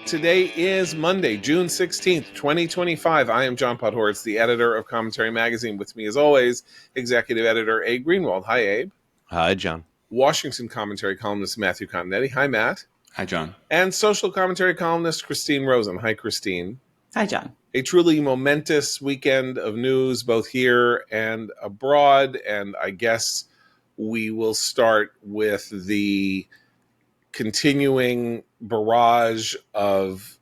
Today is Monday, June 16th, 2025. I am John Podhoretz, the editor of Commentary Magazine. With me, as always, executive editor Abe Greenwald. Hi, Abe. Hi, John. Washington commentary columnist Matthew Continetti. Hi, Matt. Hi, John. And social commentary columnist Christine Rosen. Hi, Christine. Hi, John. A truly momentous weekend of news, both here and abroad. And I guess we will start with the continuing barrage of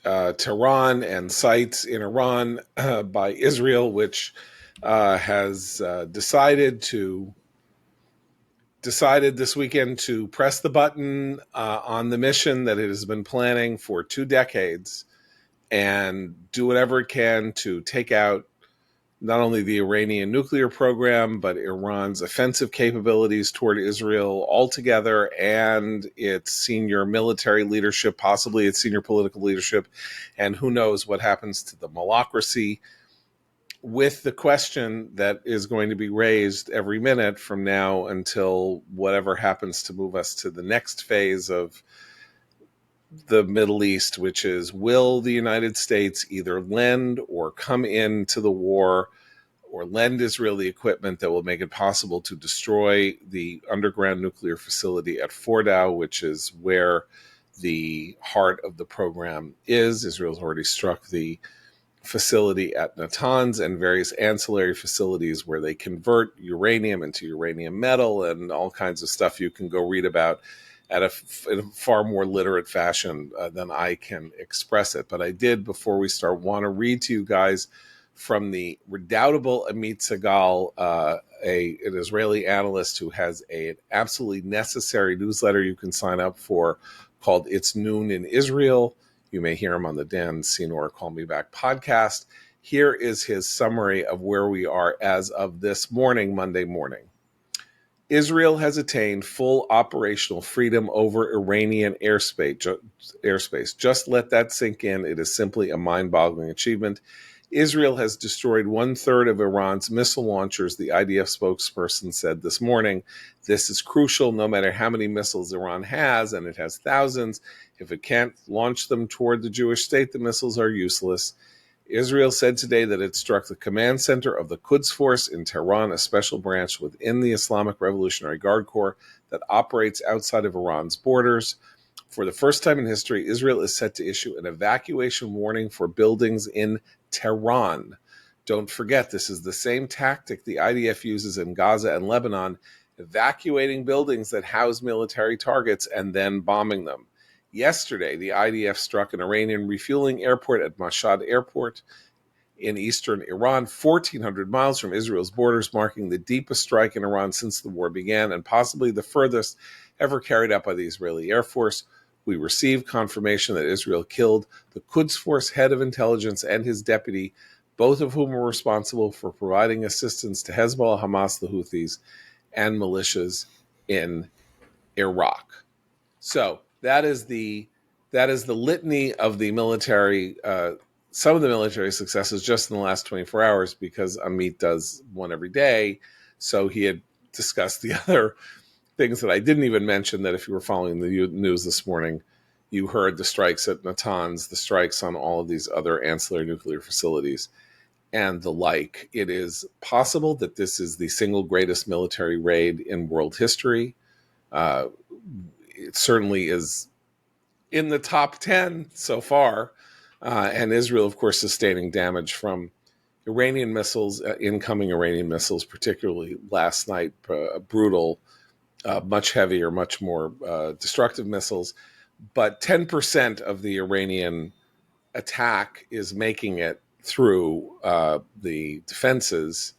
Tehran and sites in Iran by Israel, which has decided this weekend to press the button on the mission that it has been planning for 2 decades and do whatever it can to take out not only the Iranian nuclear program, but Iran's offensive capabilities toward Israel altogether and its senior military leadership, possibly its senior political leadership, and who knows what happens to the malocracy, with the question that is going to be raised every minute from now until whatever happens to move us to the next phase of the Middle East, which is, will the United States either lend or come into the war or lend Israel the equipment that will make it possible to destroy the underground nuclear facility at Fordow, which is where the heart of the program is. Israel's already struck the facility at Natanz and various ancillary facilities where they convert uranium into uranium metal and all kinds of stuff you can go read about in a far more literate fashion than I can express it. But I did, before we start, want to read to you guys from the redoubtable Amit Segal, an Israeli analyst who has an absolutely necessary newsletter you can sign up for called It's Noon in Israel. You may hear him on the Dan Senor Call Me Back podcast. Here is his summary of where we are as of this morning, Monday morning. Israel has attained full operational freedom over Iranian airspace. Just let that sink in. It is simply a mind-boggling achievement. Israel has destroyed 1/3 of Iran's missile launchers, the IDF spokesperson said this morning. This is crucial. No matter how many missiles Iran has, and it has thousands, if it can't launch them toward the Jewish state, the missiles are useless. Israel said today that it struck the command center of the Quds Force in Tehran, a special branch within the Islamic Revolutionary Guard Corps that operates outside of Iran's borders. For the first time in history, Israel is set to issue an evacuation warning for buildings in Tehran. Don't forget, this is the same tactic the IDF uses in Gaza and Lebanon, evacuating buildings that house military targets and then bombing them. Yesterday, the IDF struck an Iranian refueling airport at Mashhad Airport in eastern Iran, 1,400 miles from Israel's borders, marking the deepest strike in Iran since the war began and possibly the furthest ever carried out by the Israeli Air Force. We received confirmation that Israel killed the Quds Force head of intelligence and his deputy, both of whom were responsible for providing assistance to Hezbollah, Hamas, the Houthis, and militias in Iraq. So that is the litany of the military, some of the military successes just in the last 24 hours, because Amit does one every day. So he had discussed the other things that I didn't even mention, that if you were following the news this morning, you heard the strikes at Natanz, the strikes on all of these other ancillary nuclear facilities, and the like. It is possible that this is the single greatest military raid in world history. It certainly is in the top 10 so far. And Israel, of course, sustaining damage from Iranian missiles, incoming Iranian missiles, particularly last night, brutal, much heavier, much more destructive missiles. But 10% of the Iranian attack is making it through the defenses,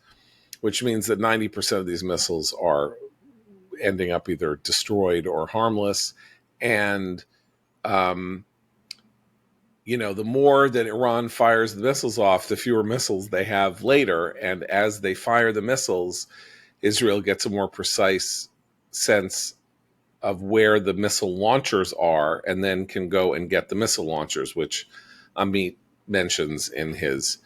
which means that 90% of these missiles are ending up either destroyed or harmless. And, the more that Iran fires the missiles off, the fewer missiles they have later. And as they fire the missiles, Israel gets a more precise sense of where the missile launchers are and then can go and get the missile launchers, which Amit mentions in his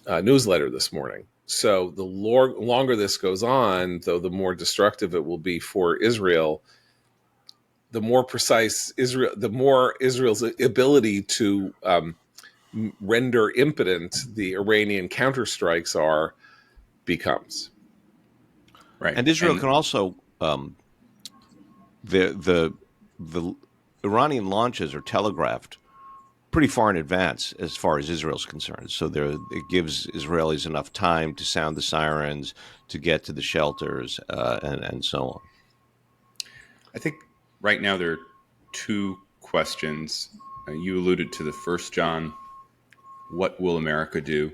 newsletter this morning. So the longer this goes on, though, the more destructive it will be for Israel. the more precise Israel, the more Israel's ability to render impotent the Iranian counterstrikes becomes. Right. And Israel can also the Iranian launches are telegraphed pretty far in advance as far as Israel's concerned. So it gives Israelis enough time to sound the sirens, to get to the shelters, and so on. I think right now there are two questions. You alluded to the first, John. What will America do?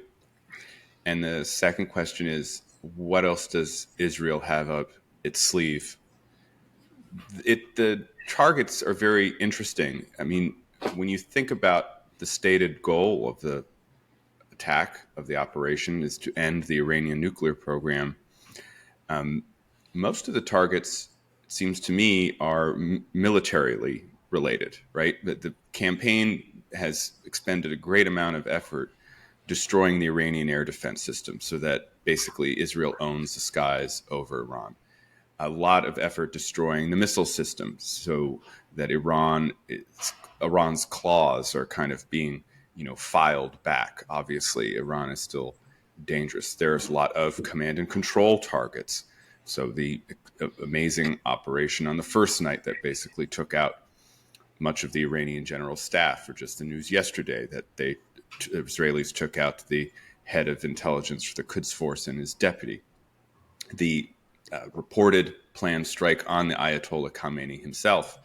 And the second question is, what else does Israel have up its sleeve? The targets are very interesting. I mean, when you think about the stated goal of the attack of the operation is to end the Iranian nuclear program, most of the targets, it seems to me, are militarily related, right? The campaign has expended a great amount of effort destroying the Iranian air defense system so that basically Israel owns the skies over Iran. A lot of effort destroying the missile systems so that Iran's claws are kind of being, filed back. Obviously, Iran is still dangerous. There's a lot of command and control targets. So the amazing operation on the first night that basically took out much of the Iranian general staff, or just the news yesterday that the Israelis took out the head of intelligence for the Quds Force and his deputy. The reported planned strike on the Ayatollah Khamenei himself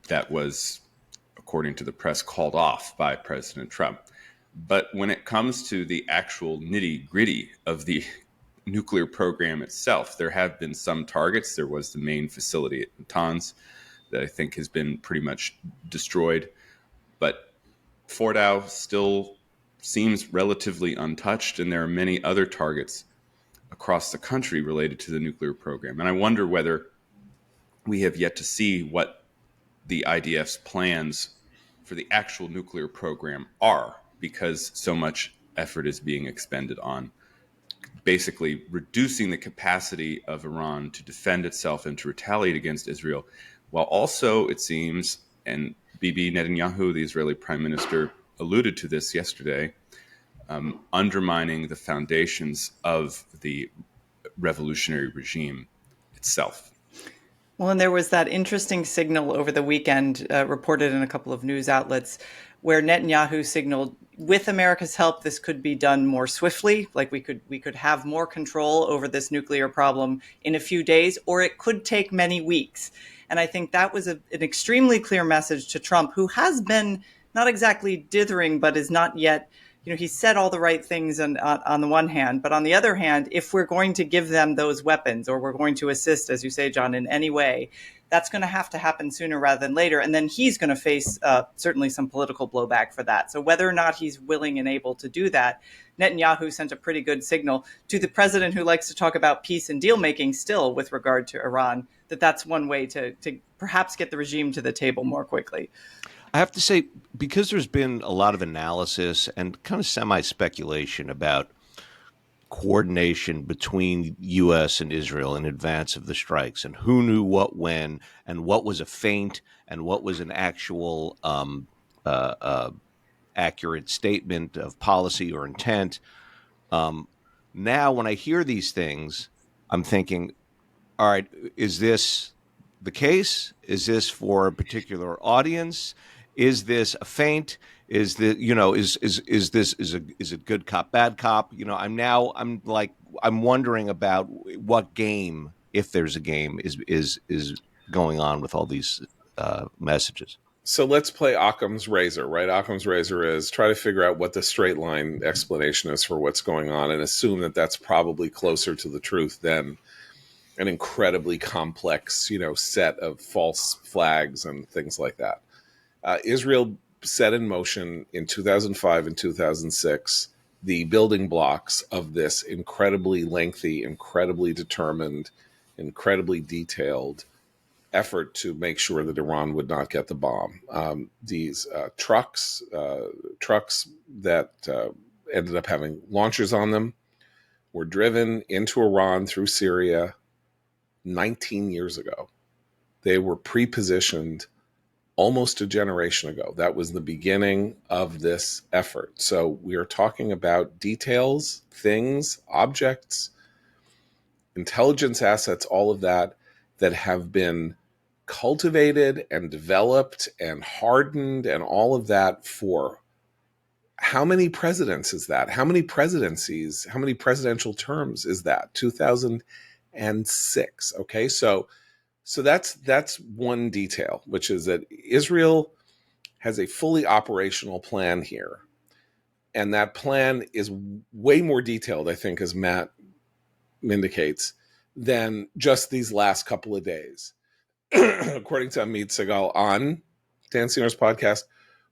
that was, according to the press, called off by President Trump. But when it comes to the actual nitty-gritty of the nuclear program itself, there have been some targets. There was the main facility at Natanz that I think has been pretty much destroyed. But Fordow still seems relatively untouched, and there are many other targets across the country related to the nuclear program. And I wonder whether we have yet to see what the IDF's plans for the actual nuclear program are, because so much effort is being expended on basically reducing the capacity of Iran to defend itself and to retaliate against Israel, while also, it seems, and Bibi Netanyahu, the Israeli prime minister, alluded to this yesterday, undermining the foundations of the revolutionary regime itself. Well, and there was that interesting signal over the weekend, reported in a couple of news outlets, where Netanyahu signaled, with America's help, this could be done more swiftly. Like we could have more control over this nuclear problem in a few days, or it could take many weeks. And I think that was an extremely clear message to Trump, who has been not exactly dithering, but is not yet, he said all the right things on the one hand, but on the other hand, if we're going to give them those weapons, or we're going to assist, as you say, John, in any way, that's going to have to happen sooner rather than later. And then he's going to face certainly some political blowback for that. So whether or not he's willing and able to do that, Netanyahu sent a pretty good signal to the president, who likes to talk about peace and deal making still with regard to Iran, that that's one way to perhaps get the regime to the table more quickly. I have to say, because there's been a lot of analysis and kind of semi-speculation about coordination between U.S. and Israel in advance of the strikes, and who knew what when, and what was a feint, and what was an actual accurate statement of policy or intent. Now, when I hear these things, I'm thinking, all right, is this the case? Is this for a particular audience? Is this a feint? Is the is it good cop, bad cop? I'm wondering about what game, if there's a game, is going on with all these messages. So let's play Occam's razor, right? Occam's razor is try to figure out what the straight line explanation is for what's going on, and assume that that's probably closer to the truth than an incredibly complex, set of false flags and things like that. Israel set in motion in 2005 and 2006 the building blocks of this incredibly lengthy, incredibly determined, incredibly detailed effort to make sure that Iran would not get the bomb. These trucks that ended up having launchers on them were driven into Iran through Syria 19 years ago. They were pre-positioned almost a generation ago. That was the beginning of this effort. So we are talking about details, things, objects, intelligence assets, all of that have been cultivated and developed and hardened and all of that for how many presidents is that? How many presidencies? How many presidential terms is that? 2006. Okay, so that's one detail, which is that Israel has a fully operational plan here, and that plan is way more detailed, I think, as Matt indicates, than just these last couple of days. According to Amit Segal on Dan Singer's podcast,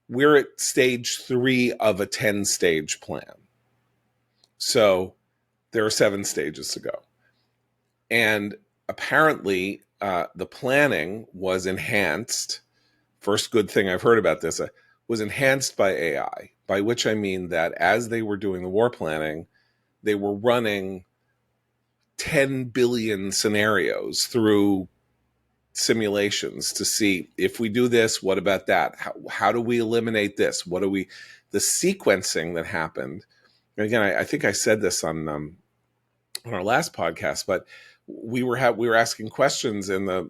we're at stage 3 of a 10-stage plan. So there are 7 stages to go. And apparently, the planning was enhanced. First good thing I've heard about this was enhanced by AI, by which I mean that as they were doing the war planning, they were running 10 billion scenarios through simulations to see, if we do this, what about that? How do we eliminate this? The sequencing that happened. And again, I think I said this on our last podcast, but we were asking questions in the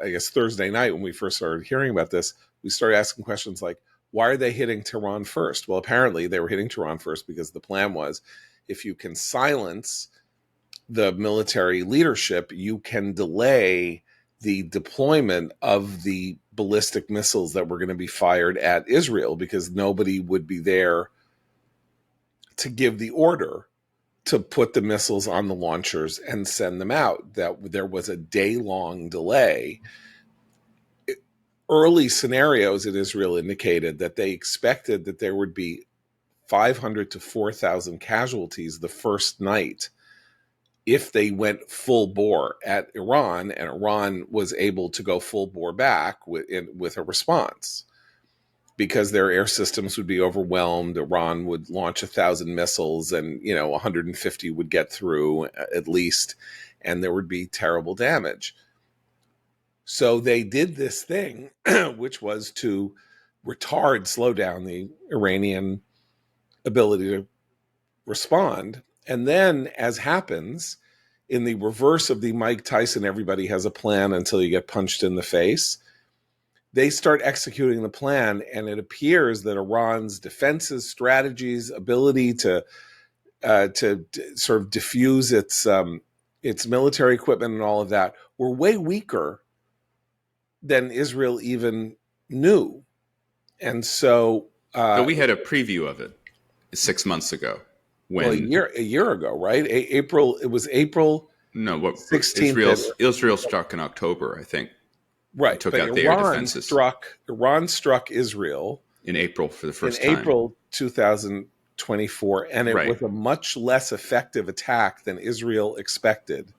I guess Thursday night when we first started hearing about this. We started asking questions like, why are they hitting Tehran first? Well, apparently they were hitting Tehran first because the plan was, if you can silence the military leadership, you can delay the deployment of the ballistic missiles that were going to be fired at Israel, because nobody would be there to give the order to put the missiles on the launchers and send them out. That there was a day-long delay. Early scenarios in Israel indicated that they expected that there would be 500 to 4,000 casualties the first night if they went full bore at Iran, and Iran was able to go full bore back with a response, because their air systems would be overwhelmed. Iran would launch 1,000 missiles, and 150 would get through at least, and there would be terrible damage. So they did this thing, which was to slow down the Iranian ability to respond. And then, as happens, in the reverse of the Mike Tyson, everybody has a plan until you get punched in the face, they start executing the plan, and it appears that Iran's defenses, strategies, ability to sort of diffuse its military equipment and all of that were way weaker than Israel even knew. And so we had a preview of it 6 months ago. A year ago, right? It was April. No, what 16th. Israel struck in October, I think. Right, took but out the air defenses. Iran struck Israel in April for the first time. In April 2024, and it was a much less effective attack than Israel expected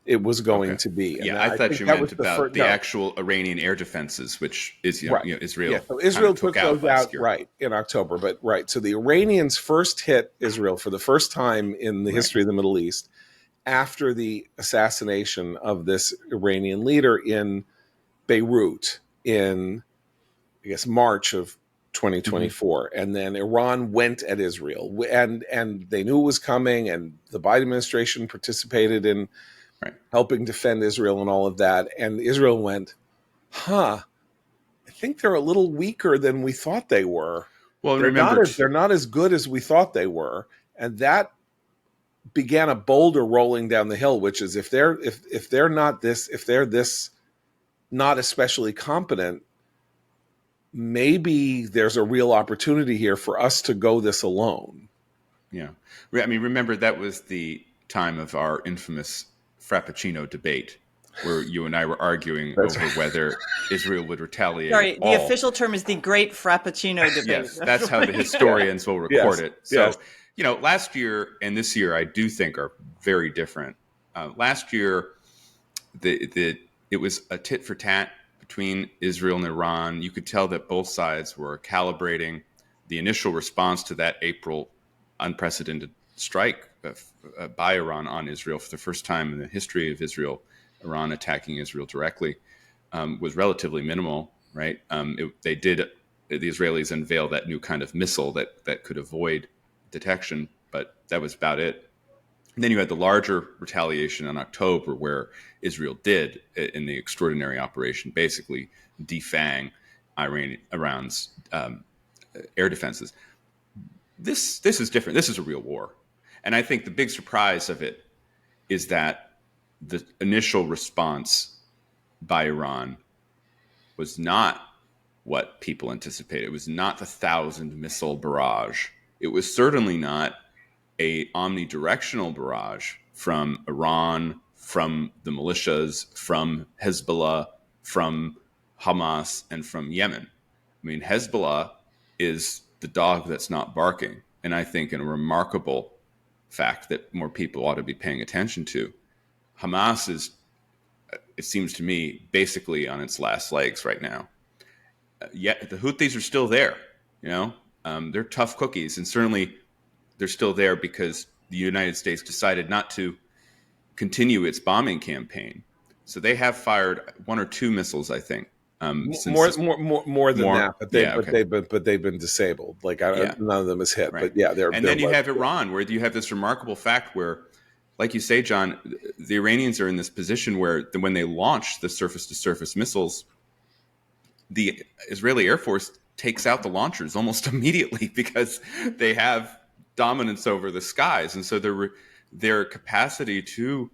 it was going to be. And I thought you meant about the actual Iranian air defenses, which is Israel. Yeah, so Israel took those out in October, so the Iranians first hit Israel for the first time in the history of the Middle East after the assassination of this Iranian leader in Beirut in, I guess, March of 2024. Mm-hmm. And then Iran went at Israel, and they knew it was coming, and the Biden administration participated in helping defend Israel and all of that. And Israel went, I think they're a little weaker than we thought they were. Well, they're not as good as we thought they were. And that began a boulder rolling down the hill, which is if they're this not especially competent, maybe there's a real opportunity here for us to go this alone. Yeah. I mean, remember, that was the time of our infamous Frappuccino debate, where you and I were arguing over whether Israel would retaliate. Sorry, the official term is the Great Frappuccino debate. Yes, that's how the historians will record it. So, last year and this year, I do think are very different. Last year, it was a tit for tat between Israel and Iran. You could tell that both sides were calibrating the initial response to that April unprecedented strike by Iran on Israel for the first time in the history of Israel, Iran attacking Israel directly. was relatively minimal, right? The Israelis unveiled that new kind of missile that could avoid detection, but that was about it. And then you had the larger retaliation in October, where Israel did, in the extraordinary operation, basically defang Iran's air defenses. This is different. This is a real war. And I think the big surprise of it is that the initial response by Iran was not what people anticipated. It was not the 1,000 missile barrage. It was certainly not a omnidirectional barrage from Iran, from the militias, from Hezbollah, from Hamas, and from Yemen. I mean, Hezbollah is the dog that's not barking. And I think in a remarkable fact that more people ought to be paying attention to. Hamas is, it seems to me, basically on its last legs right now. Yet the Houthis are still there. They're tough cookies, and certainly they're still there because the United States decided not to continue its bombing campaign. So they have fired 1 or 2 missiles, I think. More than that, but they've been disabled. None of them is hit. Right. But yeah, then you have Iran, where you have this remarkable fact where, like you say, John, the Iranians are in this position where when they launch the surface-to-surface missiles, the Israeli Air Force takes out the launchers almost immediately because they have dominance over the skies, and so their capacity to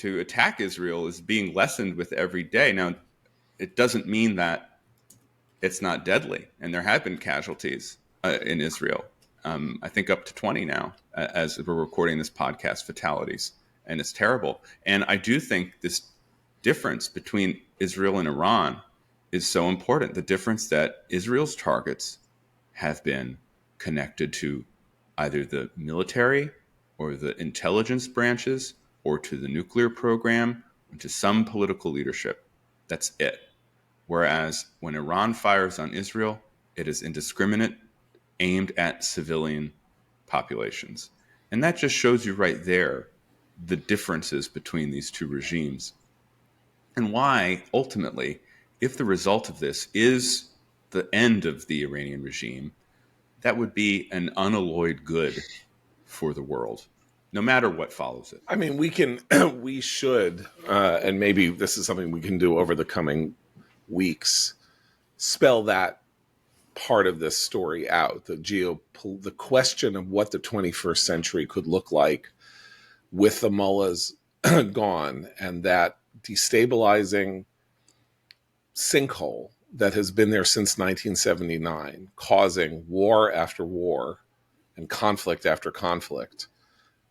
attack Israel is being lessened with every day. Now, it doesn't mean that it's not deadly, and there have been casualties in Israel. I think up to 20 now, as we're recording this podcast, fatalities, and it's terrible. And I do think this difference between Israel and Iran is so important. The difference that Israel's targets have been connected to either the military or the intelligence branches or to the nuclear program or to some political leadership. That's it. Whereas when Iran fires on Israel, it is indiscriminate, aimed at civilian populations. And that just shows you right there the differences between these two regimes. And why, ultimately, if the result of this is the end of the Iranian regime, that would be an unalloyed good for the world, no matter what follows it. I mean, we should, and maybe this is something we can do over the coming weeks, spell that part of this story out, the question of what the 21st century could look like with the mullahs gone, and that destabilizing sinkhole that has been there since 1979, causing war after war and conflict after conflict.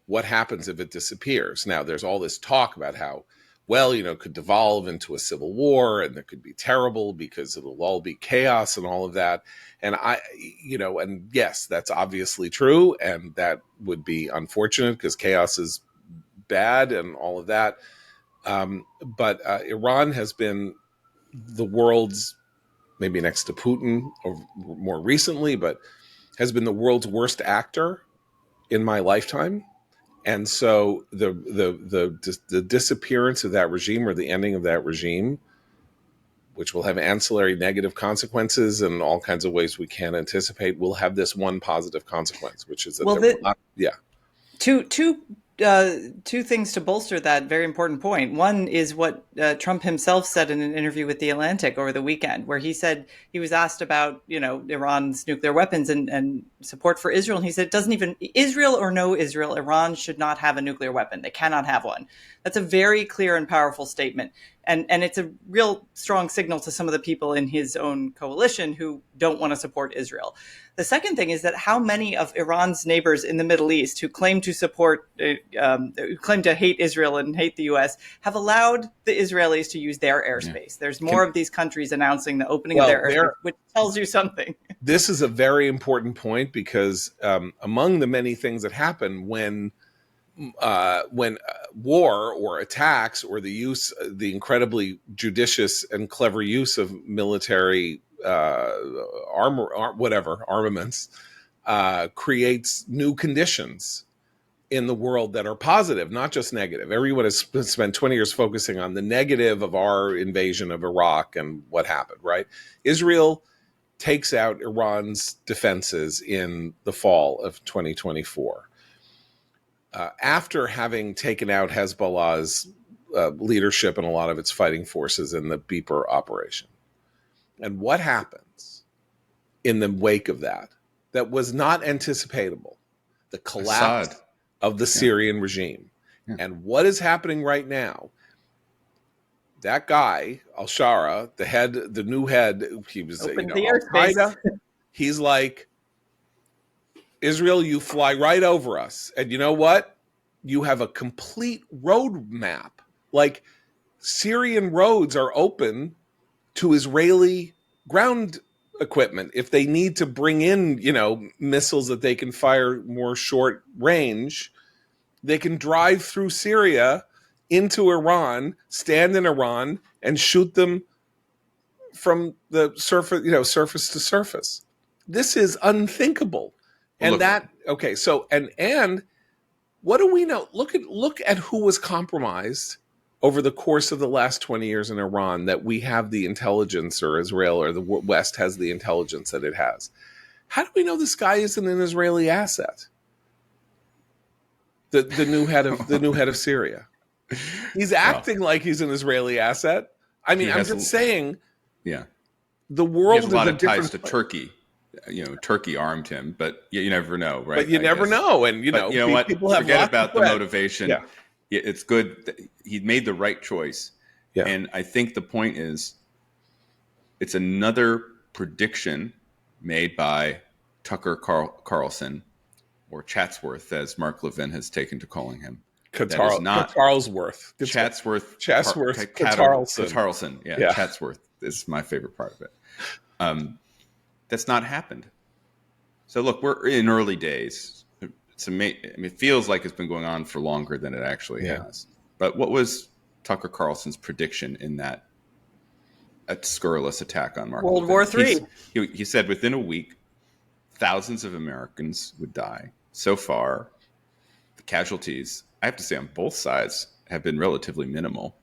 What happens if it disappears? Now, there's all this talk about how, it could devolve into a civil war, and it could be terrible because it'll all be chaos and all of that. And and yes, that's obviously true, and that would be unfortunate because chaos is bad and all of that. But Iran has been the world's, maybe next to Putin or more recently, but has been the world's worst actor in my lifetime. And so the disappearance of that regime, or the ending of that regime, which will have ancillary negative consequences in all kinds of ways we can't anticipate, will have this one positive consequence, which is that Two things to bolster that very important point. One is what Trump himself said in an interview with The Atlantic over the weekend, where he said he was asked about, Iran's nuclear weapons and support for Israel. And he said, Israel or no Israel, Iran should not have a nuclear weapon. They cannot have one. That's a very clear and powerful statement. And it's a real strong signal to some of the people in his own coalition who don't want to support Israel. The second thing is that how many of Iran's neighbors in the Middle East who claim to support, who claim to hate Israel and hate the U.S., have allowed the Israelis to use their airspace. Yeah. There's more of these countries announcing the opening of their airspace, which tells you something. This is a very important point because among the many things that happen when war or attacks or the incredibly judicious and clever use of military armaments creates new conditions in the world that are positive, not just negative. Everyone has spent 20 years focusing on the negative of our invasion of Iraq and what happened, right? Israel takes out Iran's defenses in the fall of 2024. After having taken out Hezbollah's leadership and a lot of its fighting forces in the Beeper operation. And what happens in the wake of that was not anticipatable? The collapse Assad. of the Syrian regime. Yeah. And what is happening right now? That guy, Al-Shara, the new head, he was, Al-Qaeda. He's like, Israel, you fly right over us. And you know what? You have a complete roadmap. Like, Syrian roads are open to Israeli ground equipment if they need to bring in, missiles that they can fire more short range. They can drive through Syria into Iran, stand in Iran, and shoot them from the surface, surface to surface. This is unthinkable. And and what do we know? Look at who was compromised over the course of the last 20 years in Iran, that we have the intelligence, or Israel or the West has the intelligence that it has. How do we know this guy isn't an Israeli asset? The new head of Syria. He's acting like he's an Israeli asset. I mean, I'm just saying. Yeah, the world he has a lot of ties to Turkey. Turkey armed him, but you never know, right? But you never know, and you know what? People have forget about the motivation. Yeah. It's good that he made the right choice, yeah. And I think the point is, it's another prediction made by Tucker Carlson, or Chatsworth, as Mark Levin has taken to calling him. Chatsworth. Carlson. Yeah, Chatsworth is my favorite part of it. That's not happened. So look, we're in early days. It feels like it's been going on for longer than it actually has. But what was Tucker Carlson's prediction in that scurrilous attack on Mark World War III? He said within a week, thousands of Americans would die. So far, the casualties, I have to say, on both sides have been relatively minimal.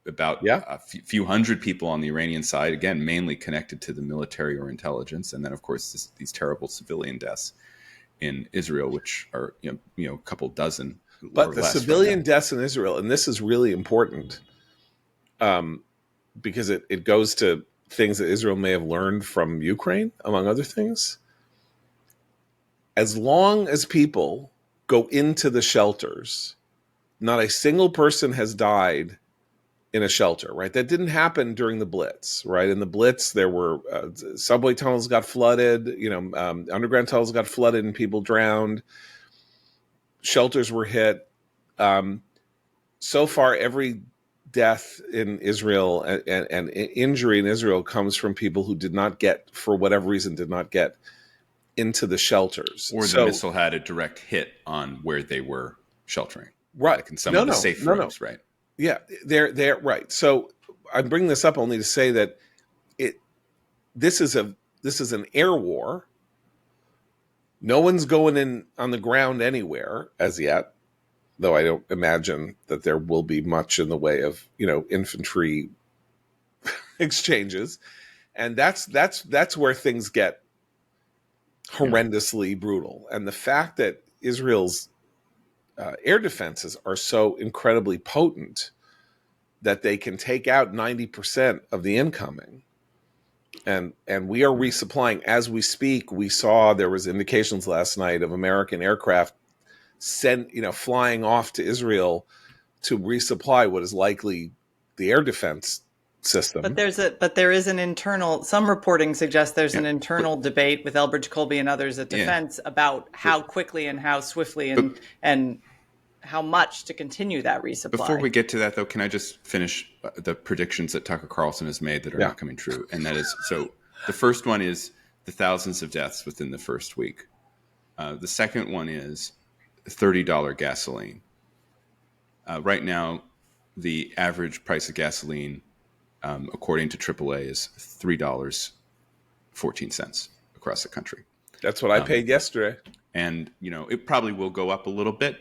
About a few hundred people on the Iranian side, again, mainly connected to the military or intelligence. And then, of course, these terrible civilian deaths in Israel, which are, a couple dozen. But the civilian deaths in Israel, and this is really important, because it goes to things that Israel may have learned from Ukraine, among other things. As long as people go into the shelters, not a single person has died in a shelter, right? That didn't happen during the Blitz, right? In the Blitz, there were subway tunnels got flooded, underground tunnels got flooded and people drowned. Shelters were hit. So far, every death in Israel and injury in Israel comes from people who did not get into the shelters. Or the missile had a direct hit on where they were sheltering. Right. Like in some of the safe rooms, right? Yeah, they're right. So I bring this up only to say that this is an air war. No one's going in on the ground anywhere as yet, though I don't imagine that there will be much in the way of infantry exchanges, and that's where things get horrendously brutal. And the fact that Israel's air defenses are so incredibly potent that they can take out 90% of the incoming. And we are resupplying as we speak. We saw there was indications last night of American aircraft flying off to Israel to resupply what is likely the air defense system. But there is an internal. Some reporting suggests there's an internal debate with Elbridge Colby and others at Defense about how quickly and how swiftly and how much to continue that resupply. Before we get to that, though, can I just finish the predictions that Tucker Carlson has made that are not coming true? And that is, so the first one is the thousands of deaths within the first week. The second one is $30 gasoline. Right now, the average price of gasoline, according to AAA, is $3.14 across the country. That's what I paid yesterday. And, it probably will go up a little bit.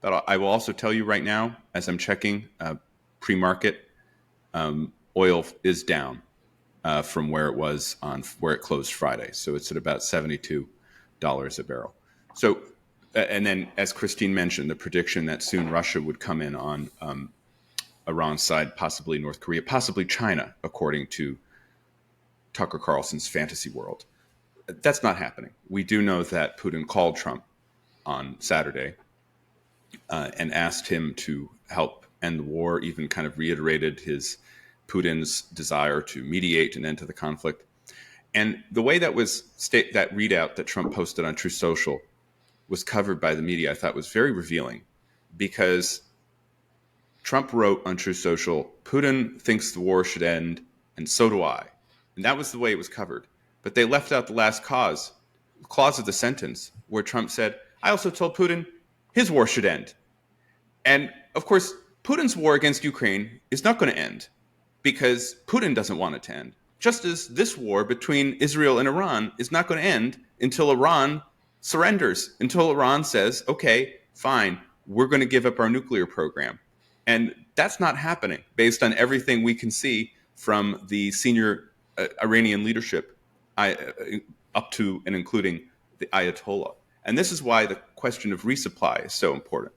But I will also tell you right now, as I'm checking pre-market, oil is down from where it was on where it closed Friday. So it's at about $72 a barrel. So, and then as Christine mentioned, the prediction that soon Russia would come in on Iran's side, possibly North Korea, possibly China, according to Tucker Carlson's fantasy world. That's not happening. We do know that Putin called Trump on Saturday and asked him to help end the war, even kind of reiterated Putin's desire to mediate an end to the conflict. And the way that that readout that Trump posted on Truth Social was covered by the media, I thought was very revealing, because Trump wrote on Truth Social, Putin thinks the war should end, and so do I. And that was the way it was covered. But they left out the last clause of the sentence where Trump said, I also told Putin his war should end. And of course, Putin's war against Ukraine is not going to end because Putin doesn't want it to end. Just as this war between Israel and Iran is not going to end until Iran surrenders, until Iran says, okay, fine, we're going to give up our nuclear program. And that's not happening based on everything we can see from the senior Iranian leadership up to and including the Ayatollah. And this is why the question of resupply is so important.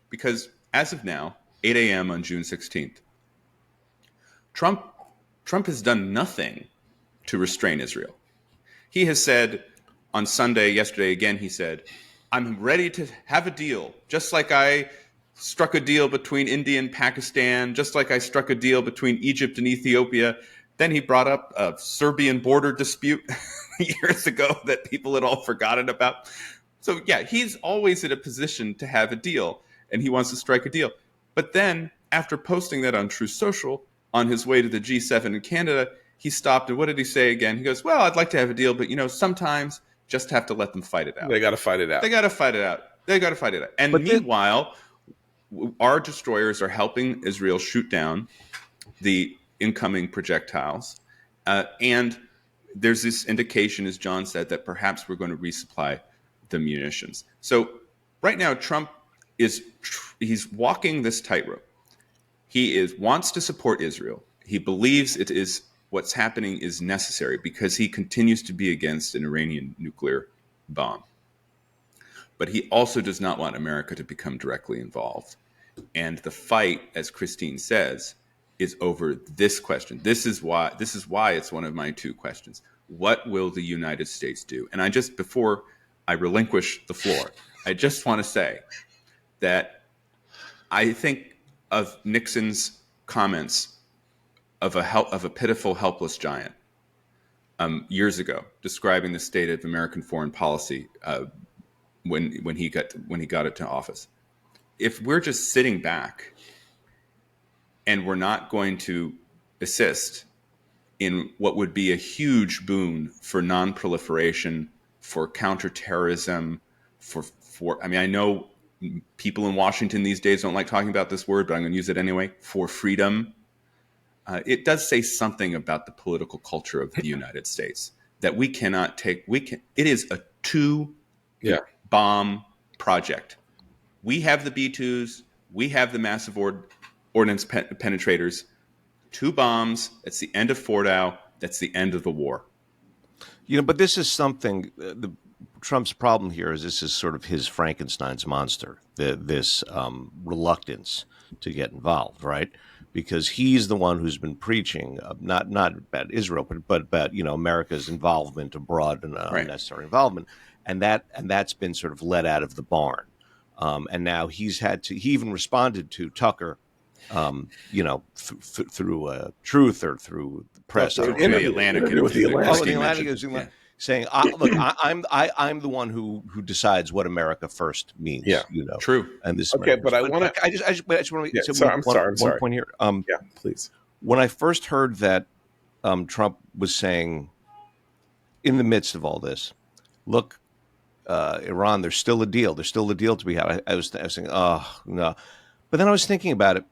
Because as of now, 8 a.m. on June 16th, Trump has done nothing to restrain Israel. He has said on Sunday, yesterday again, he said, I'm ready to have a deal, just like I struck a deal between India and Pakistan, just like I struck a deal between Egypt and Ethiopia. Then he brought up a Serbian border dispute years ago that people had all forgotten about. So yeah, he's always in a position to have a deal, and he wants to strike a deal. But then, after posting that on Truth Social, on his way to the G7 in Canada, he stopped, and what did he say again? He goes, well, I'd like to have a deal, but sometimes just have to let them fight it out. They got to fight it out. They got to fight it out. They got to fight it out. And meanwhile, our destroyers are helping Israel shoot down the incoming projectiles. And there's this indication, as John said, that perhaps we're going to resupply the munitions. So right now, Trump he's walking this tightrope. He wants to support Israel. He believes what's happening is necessary because he continues to be against an Iranian nuclear bomb. But he also does not want America to become directly involved. And the fight, as Christine says, is over this question. This is why it's one of my two questions. What will the United States do? And before I relinquish the floor, I just want to say that I think of Nixon's comments of a pitiful, helpless giant years ago, describing the state of American foreign policy when he got it to office. If we're just sitting back and we're not going to assist in what would be a huge boon for non-proliferation, for counterterrorism, I know people in Washington these days don't like talking about this word, but I'm going to use it anyway, for freedom. It does say something about the political culture of the United States that we cannot take. It is a two-bomb project. We have the B-2s. We have the massive ordnance penetrators. 2 bombs. That's the end of Fordow. That's the end of the war. But this is something. Trump's problem here is this is sort of his Frankenstein's monster. This reluctance to get involved, right? Because he's the one who's been preaching not about Israel, but about America's involvement abroad and unnecessary involvement, and that's been sort of let out of the barn. And now he even responded to Tucker, through Truth or through the press. The Atlantic. Saying, "Look, I'm the one who decides what America first means." Yeah, true. And this, okay, but I want to. I just want to say I'm sorry. One point here. Yeah, please. When I first heard that Trump was saying, in the midst of all this, look, Iran, there's still a deal. There's still a deal to be had. I was saying, oh no, but then I was thinking about it.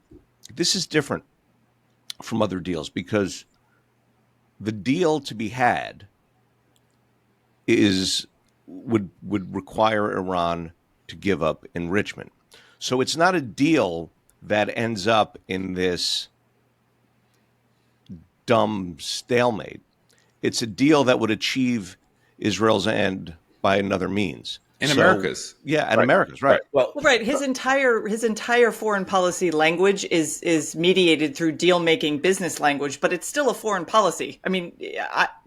This is different from other deals because the deal to be had is would require Iran to give up enrichment. So it's not a deal that ends up in this dumb stalemate. It's a deal that would achieve Israel's end by another means. And America's. Yeah, and Right. America's, right. Well, Right. His entire foreign policy language is mediated through deal making business language, but it's still a foreign policy. I mean,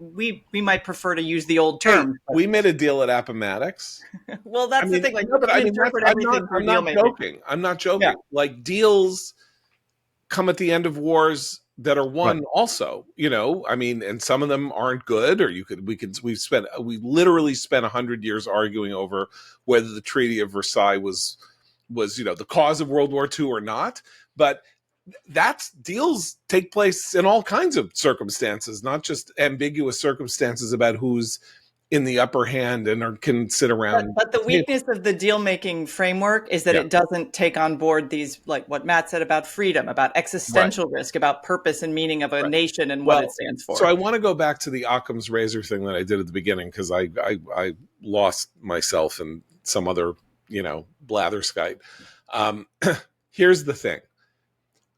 we might prefer to use the old term. we made a deal at Appomattox. Well, that's the thing. Like, no, but you I mean, interpret I'm everything not, through I'm deal not making. joking. I'm not joking. Yeah. Like, deals come at the end of wars that are won also, I mean, and some of them aren't good, or we literally spent 100 years arguing over whether the Treaty of Versailles was the cause of World War II or not. But deals take place in all kinds of circumstances, not just ambiguous circumstances about who's in the upper hand and can sit around. But the weakness of the deal-making framework is that it doesn't take on board these, like what Matt said about freedom, about existential risk, about purpose and meaning of a nation and what it stands for. So I want to go back to the Occam's razor thing that I did at the beginning, because I lost myself in some other, blatherskite. Here's the thing.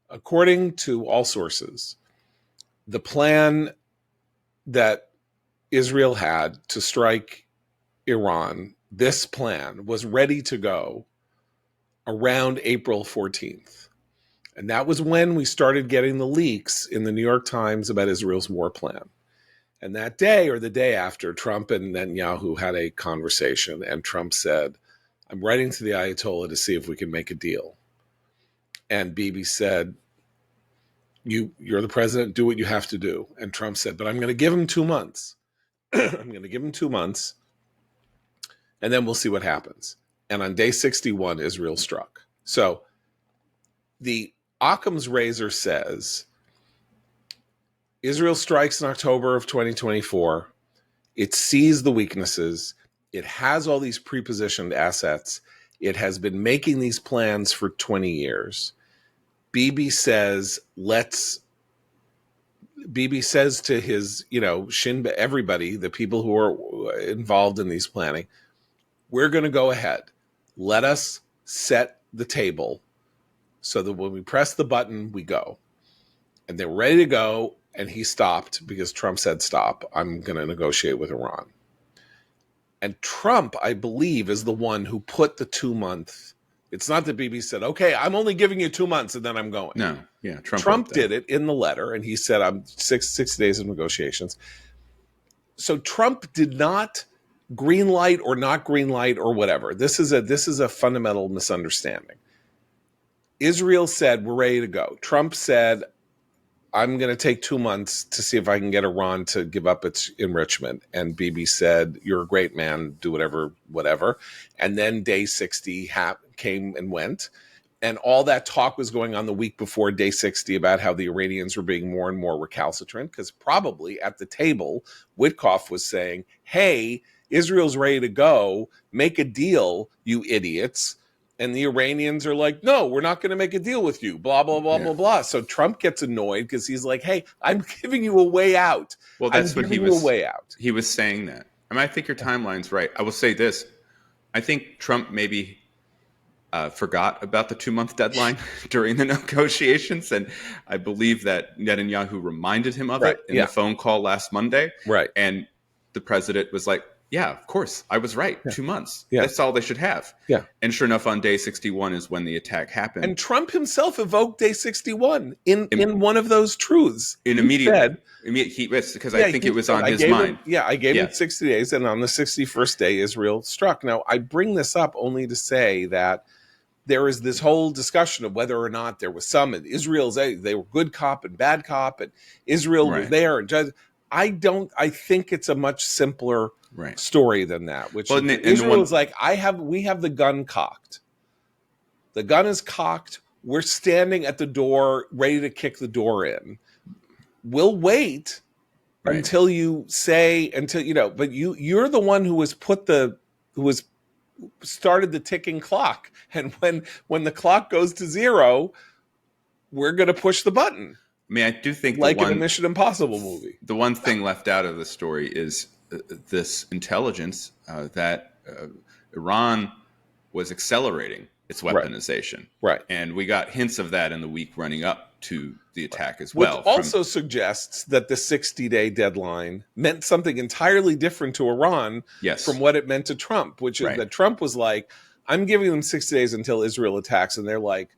According to all sources, the plan that Israel had to strike Iran, this plan was ready to go around April 14th. And that was when we started getting the leaks in the New York Times about Israel's war plan. And that day, or the day after, Trump and Netanyahu had a conversation, and Trump said, I'm writing to the Ayatollah to see if we can make a deal. And Bibi said, you're the president, do what you have to do. And Trump said, but I'm going to give him 2 months. I'm going to give him 2 months, and then we'll see what happens. And on day 61, Israel struck. So the Occam's razor says Israel strikes in October of 2024. It sees the weaknesses. It has all these prepositioned assets. It has been making these plans for 20 years. Bibi says to his, Shin, everybody, the people who are involved in these planning, we're going to go ahead. Let us set the table so that when we press the button, we go. And they're ready to go, and he stopped because Trump said, stop, I'm going to negotiate with Iran. And Trump, I believe, is the one who put the 2 month. It's not that Bibi said, okay, I'm only giving you 2 months and then I'm going. No, yeah, Trump did it in the letter, and he said, I'm 6 days of negotiations. So Trump did not green light or not green light or whatever. This is a fundamental misunderstanding. Israel said, we're ready to go. Trump said, I'm going to take 2 months to see if I can get Iran to give up its enrichment. And Bibi said, you're a great man, do whatever. And then day 60 came and went. And all that talk was going on the week before day 60 about how the Iranians were being more and more recalcitrant, because probably at the table, Witkoff was saying, hey, Israel's ready to go, make a deal, you idiots. And the Iranians are like, no, we're not going to make a deal with you, blah, blah, blah, blah, blah. So Trump gets annoyed because he's like, hey, I'm giving you a way out. Well, that's what he was. A way out. He was saying that. I mean, I think your timeline's right. I will say this. I think Trump maybe forgot about the 2 month deadline during the negotiations. And I believe that Netanyahu reminded him of it in the phone call last Monday. Right. And the president was like, yeah, of course, I was right. 2 months. Yeah. That's all they should have. Yeah. And sure enough, on day 61 is when the attack happened. And Trump himself evoked day 61 in one of those truths. Because I think it was on his mind. I gave him 60 days, and on the 61st day, Israel struck. Now, I bring this up only to say that there is this whole discussion of whether or not there was some they were good cop and bad cop, and Israel was there. And I think it's a much simpler story than that, which Israel is like, we have the gun cocked. The gun is cocked. We're standing at the door, ready to kick the door in. We'll wait until you say, but you're the one who has started the ticking clock. And when the clock goes to zero, we're going to push the button. I mean, I do think in a Mission Impossible movie. The one thing left out of the story is this intelligence that Iran was accelerating its weaponization. Right. And we got hints of that in the week running up to the attack as Which well. also suggests that the 60-day deadline meant something entirely different to Iran from what it meant to Trump, which is that Trump was like, I'm giving them 60 days until Israel attacks. And they're like,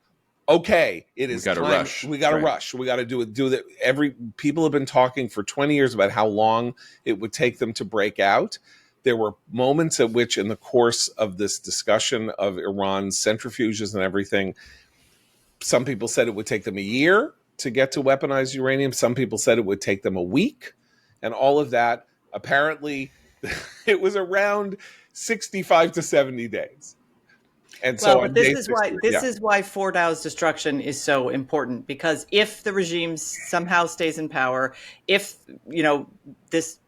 okay, it is time. Rush. We got to rush. We got to do that. People have been talking for 20 years about how long it would take them to break out. There were moments at which, in the course of this discussion of Iran's centrifuges and everything, some people said it would take them a year to get to weaponized uranium. Some people said it would take them a week. And all of that, apparently, it was around 65 to 70 days. And so this is why Fordow's destruction is so important, because if the regime somehow stays in power, if this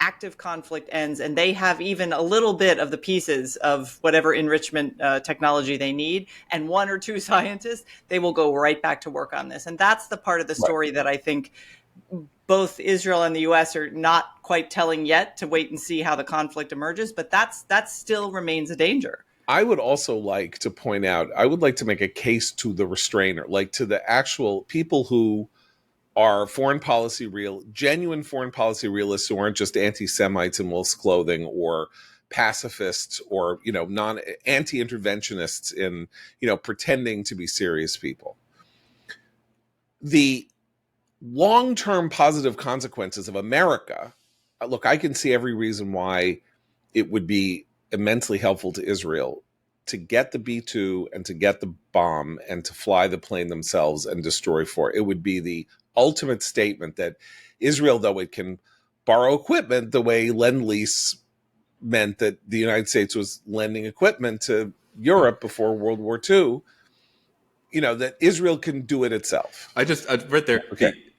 active conflict ends and they have even a little bit of the pieces of whatever enrichment technology they need and one or two scientists, they will go right back to work on this. And that's the part of the story that I think both Israel and the US are not quite telling yet, to wait and see how the conflict emerges. But that still remains a danger. I would also like to point out, I would like to make a case to the restrainer, like to the actual people who are genuine foreign policy realists who aren't just anti-Semites in wolf's clothing or pacifists or, anti-interventionists in, pretending to be serious people. The long-term positive consequences of America, look, I can see every reason why it would be immensely helpful to Israel to get the B-2 and to get the bomb and to fly the plane themselves and destroy four. It would be the ultimate statement that Israel, though it can borrow equipment the way Lend-Lease meant that the United States was lending equipment to Europe before World War II, that Israel can do it itself. I read there,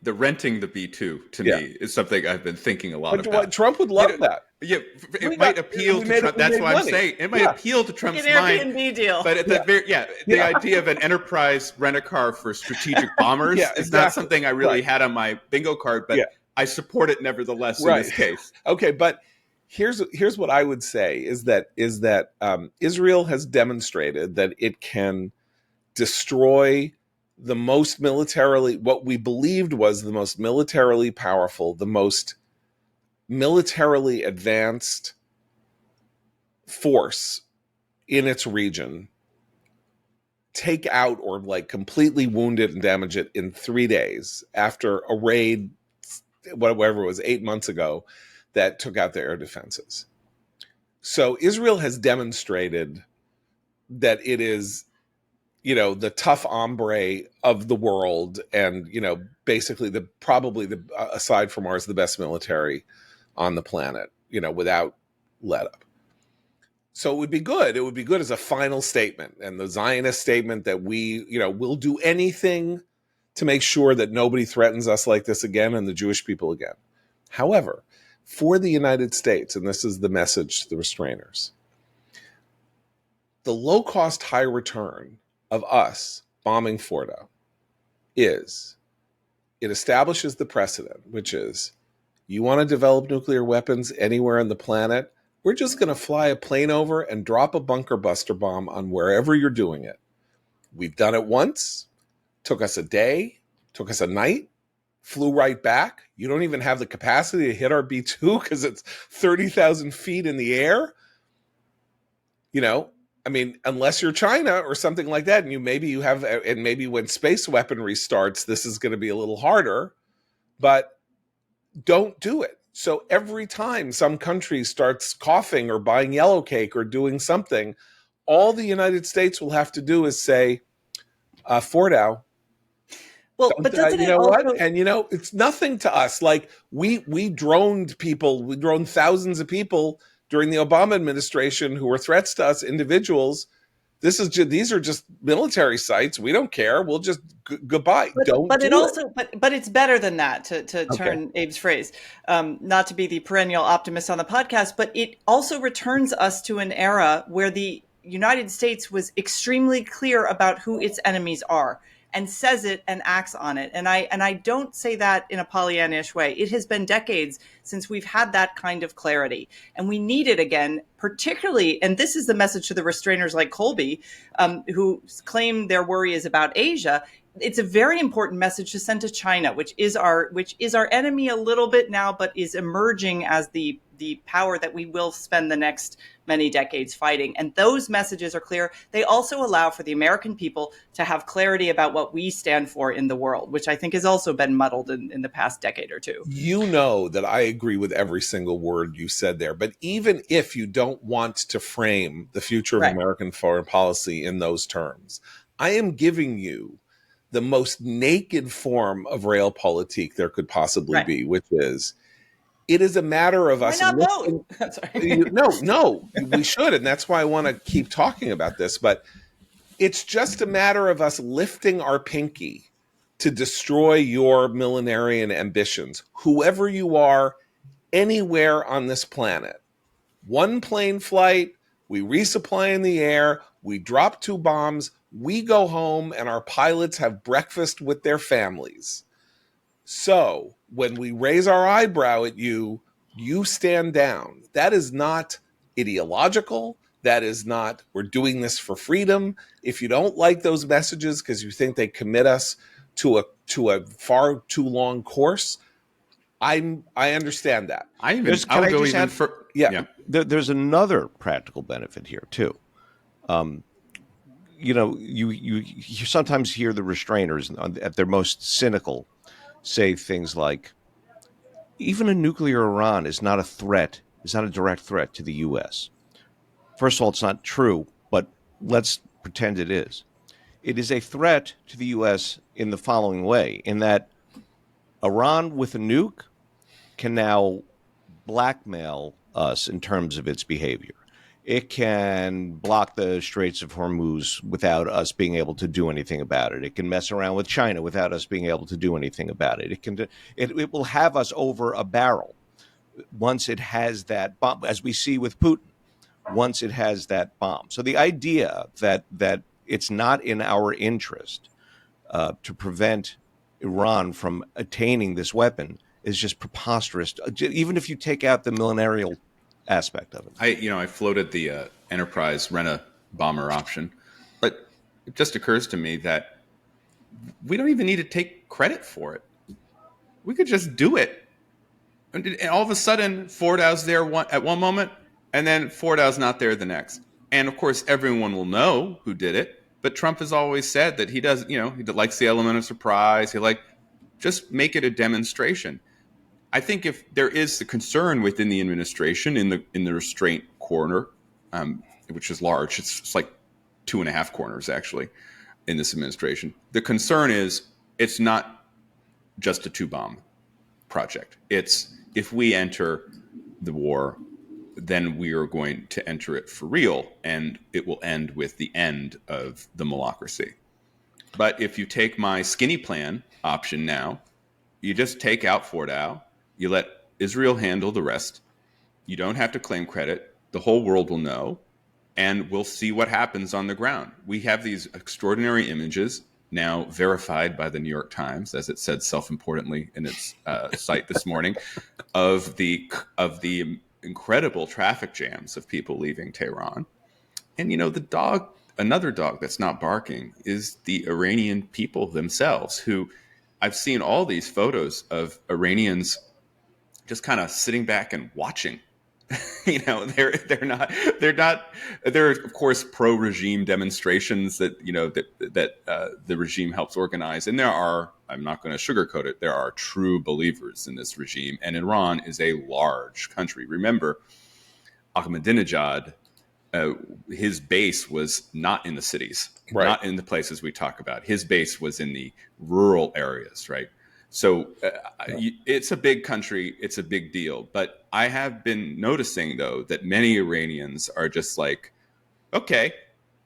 the renting the B-2 to me is something I've been thinking a lot about. Trump would love that. Yeah, it might appeal to Trump. That's why I'm saying it might appeal to Trump's mind. Airbnb deal. But at the idea of an enterprise rent-a-car for strategic bombers is not something I really had on my bingo card, but I support it nevertheless in this case. Okay, but here's what I would say is that Israel has demonstrated that it can destroy the most what we believed was the most militarily powerful, the most militarily advanced force in its region, take out or completely wound it and damage it in 3 days after a raid, whatever it was, 8 months ago, that took out their air defenses. So Israel has demonstrated that it is, the tough hombre of the world, and basically aside from ours, the best military on the planet, without let up. So it would be good. It would be good as a final statement, and the Zionist statement that we, will do anything to make sure that nobody threatens us like this again and the Jewish people again. However, for the United States, and this is the message to the restrainers, the low cost, high return of us bombing Fordo is it establishes the precedent, which is you want to develop nuclear weapons anywhere on the planet, we're just going to fly a plane over and drop a bunker buster bomb on wherever you're doing it. We've done it once, took us a day, took us a night, flew right back. You don't even have the capacity to hit our B-2 because it's 30,000 feet in the air. Unless you're China or something like that, and maybe when space weaponry starts, this is going to be a little harder, but don't do it. So every time some country starts coughing or buying yellow cake or doing something, all the United States will have to do is say, Fordow. Well, but doesn't it also... what? And it's nothing to us. Like we droned people, we droned thousands of people during the Obama administration who were threats to us, individuals. These are just military sites. We don't care. We'll just goodbye. But it's better than that, to turn Abe's phrase. Not to be the perennial optimist on the podcast, but it also returns us to an era where the United States was extremely clear about who its enemies are. and says it and acts on it. And I don't say that in a Pollyannish way. It has been decades since we've had that kind of clarity, and we need it again, particularly. And this is the message to the restrainers like Colby, who claim their worry is about Asia. It's a very important message to send to China, which is our enemy a little bit now, but is emerging as the power that we will spend the next many decades fighting. And those messages are clear. They also allow for the American people to have clarity about what we stand for in the world, which I think has also been muddled in the past decade or two. You know that I agree with every single word you said there. But even if you don't want to frame the future of American foreign policy in those terms, I am giving you the most naked form of realpolitik there could possibly be, which is, it is a matter of us. Why not vote? No, we should. And that's why I want to keep talking about this. But it's just a matter of us lifting our pinky to destroy your millenarian ambitions, whoever you are, anywhere on this planet. One plane flight, we resupply in the air, we drop 2 bombs, we go home, and our pilots have breakfast with their families. So when we raise our eyebrow at you, you stand down. That is not ideological. That is not, we're doing this for freedom. If you don't like those messages because you think they commit us to a far too long course, I understand that. There's another practical benefit here too. You sometimes hear the restrainers at their most cynical say things like, even a nuclear Iran is not a direct threat to the U.S. First of all, it's not true, but let's pretend it is. It is a threat to the U.S. in the following way, in that Iran with a nuke can now blackmail us in terms of its behavior. It can block the Straits of Hormuz without us being able to do anything about it. It can mess around with China without us being able to do anything about it. It will have us over a barrel once it has that bomb, as we see with Putin, once it has that bomb. So the idea that it's not in our interest to prevent Iran from attaining this weapon is just preposterous, even if you take out the millenarial aspect of it. I floated the Enterprise Rena bomber option, but it just occurs to me that we don't even need to take credit for it. We could just do it. And all of a sudden, Fordow's there at one moment, and then Fordow's not there the next. And of course, everyone will know who did it. But Trump has always said that he does, he likes the element of surprise. Just make it a demonstration. I think if there is the concern within the administration in the restraint corner, which is large, it's like 2.5 corners actually in this administration. The concern is it's not just a 2-bomb project. It's, if we enter the war, then we are going to enter it for real, and it will end with the end of the malocracy. But if you take my skinny plan option now, you just take out Fordow, you let Israel handle the rest. You don't have to claim credit. The whole world will know, and we'll see what happens on the ground. We have these extraordinary images now verified by the New York Times, as it said self-importantly in its site this morning, of the incredible traffic jams of people leaving Tehran. And another dog that's not barking is the Iranian people themselves, who I've seen all these photos of Iranians just kind of sitting back and watching. They're of course pro-regime demonstrations that the regime helps organize, and there are, I'm not going to sugarcoat it, there are true believers in this regime, and Iran is a large country. Remember, Ahmadinejad, his base was not in the cities, not in the places we talk about. His base was in the rural areas, right? So it's a big country. It's a big deal. But I have been noticing, though, that many Iranians are just like, okay,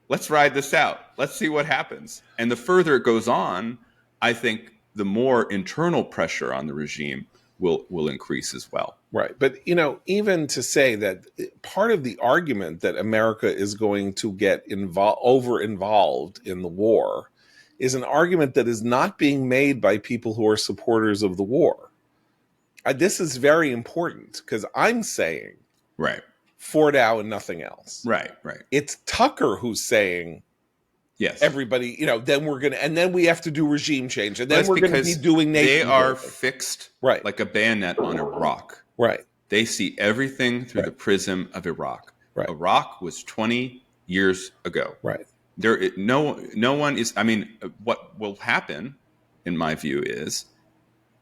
let's ride this out. Let's see what happens. And the further it goes on, I think the more internal pressure on the regime will increase as well. Right. But, even to say that part of the argument that America is going to get over-involved in the war is an argument that is not being made by people who are supporters of the war. This is very important because I'm saying Right. Fordow and nothing else. Right. It's Tucker who's saying, yes, everybody, then we're going to, and then we have to do regime change. And then that's we're going to be doing nation they are building. fixed Right. like a bayonet on Iraq. Right. They see everything through the prism of Iraq. Right. Iraq was 20 years ago. Right. No one is, what will happen, in my view, is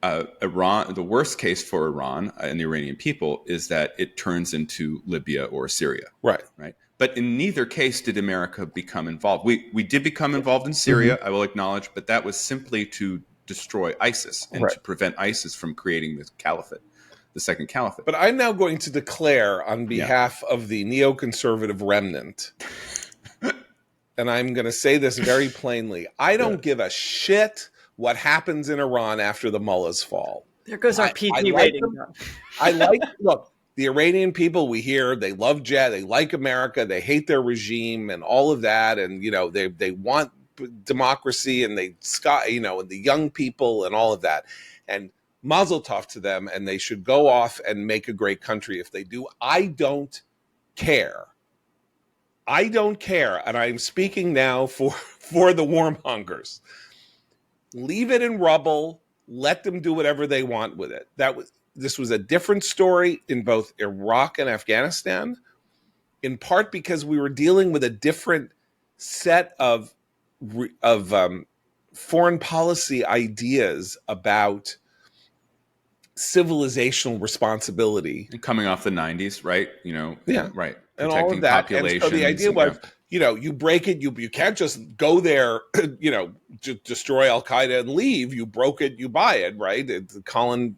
Iran, the worst case for Iran and the Iranian people is that it turns into Libya or Syria. Right. But in neither case did America become involved. We did become involved in Syria, I will acknowledge, but that was simply to destroy ISIS and to prevent ISIS from creating the caliphate, the second caliphate. But I'm now going to declare on behalf of the neoconservative remnant, and I'm going to say this very plainly, I don't give a shit what happens in Iran after the mullahs fall. There goes our PG rating. Look, the Iranian people, we hear they love they like America, they hate their regime and all of that, and they want democracy, and and the young people and all of that, and mazel tov to them, and they should go off and make a great country if they do. I don't care. And I'm speaking now for the warmongers. Leave it in rubble. Let them do whatever they want with it. This was a different story in both Iraq and Afghanistan, in part because we were dealing with a different set of foreign policy ideas about civilizational responsibility. And coming off the 90s, right? Right. And all of that. And so the idea was, you break it, you can't just go there, to destroy Al-Qaeda and leave. You broke it, you buy it, right? Colin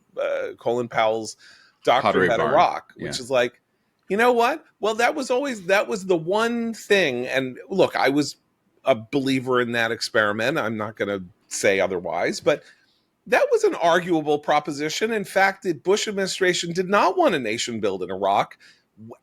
Powell's doctrine at Iraq, which is like, you know what? Well, that was the one thing. And look, I was a believer in that experiment. I'm not going to say otherwise, but that was an arguable proposition. In fact, the Bush administration did not want a nation build in Iraq.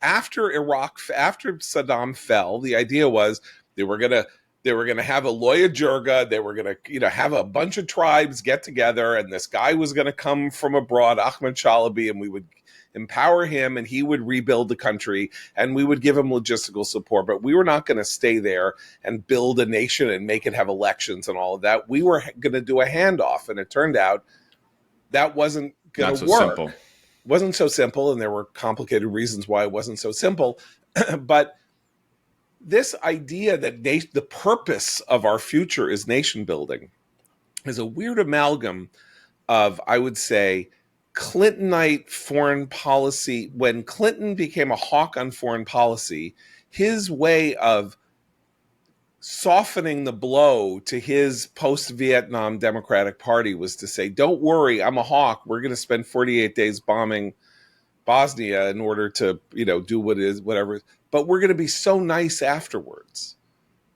After Saddam fell, the idea was they were gonna have a Loya Jirga. They were gonna have a bunch of tribes get together, and this guy was gonna come from abroad, Ahmed Chalabi, and we would empower him, and he would rebuild the country, and we would give him logistical support. But we were not going to stay there and build a nation and make it have elections and all of that. We were going to do a handoff, and it turned out that wasn't going to work. Simple. Wasn't so simple, and there were complicated reasons why it wasn't so simple. But this idea that the purpose of our future is nation building is a weird amalgam of, I would say, Clintonite foreign policy. When Clinton became a hawk on foreign policy, his way of softening the blow to his post-Vietnam Democratic Party was to say, don't worry, I'm a hawk. We're going to spend 48 days bombing Bosnia in order to, do whatever. But we're going to be so nice afterwards.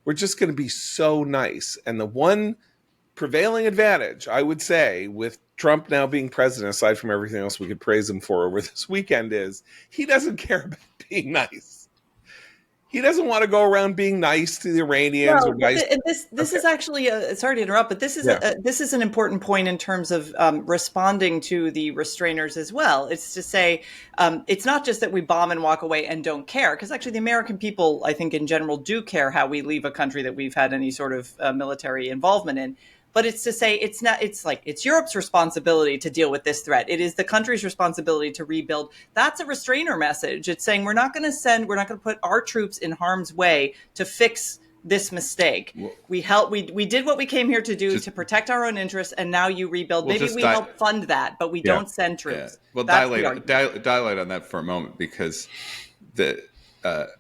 We're just going to be so nice. And the one prevailing advantage, I would say, with Trump now being president, aside from everything else we could praise him for over this weekend, is he doesn't care about being nice. He doesn't want to go around being nice to the Iranians. Or nice. This is actually sorry to interrupt, but this is an important point in terms of responding to the restrainers as well. It's to say it's not just that we bomb and walk away and don't care, because actually the American people, I think in general, do care how we leave a country that we've had any sort of military involvement in. But it's to say it's Europe's responsibility to deal with this threat. It is the country's responsibility to rebuild. That's a restrainer message. It's saying we're not going to put our troops in harm's way to fix this mistake. Well, we did what we came here to do, to protect our own interests, and now you rebuild. Maybe we help fund that, but we don't send troops. Yeah. Well, dilate on that for a moment, because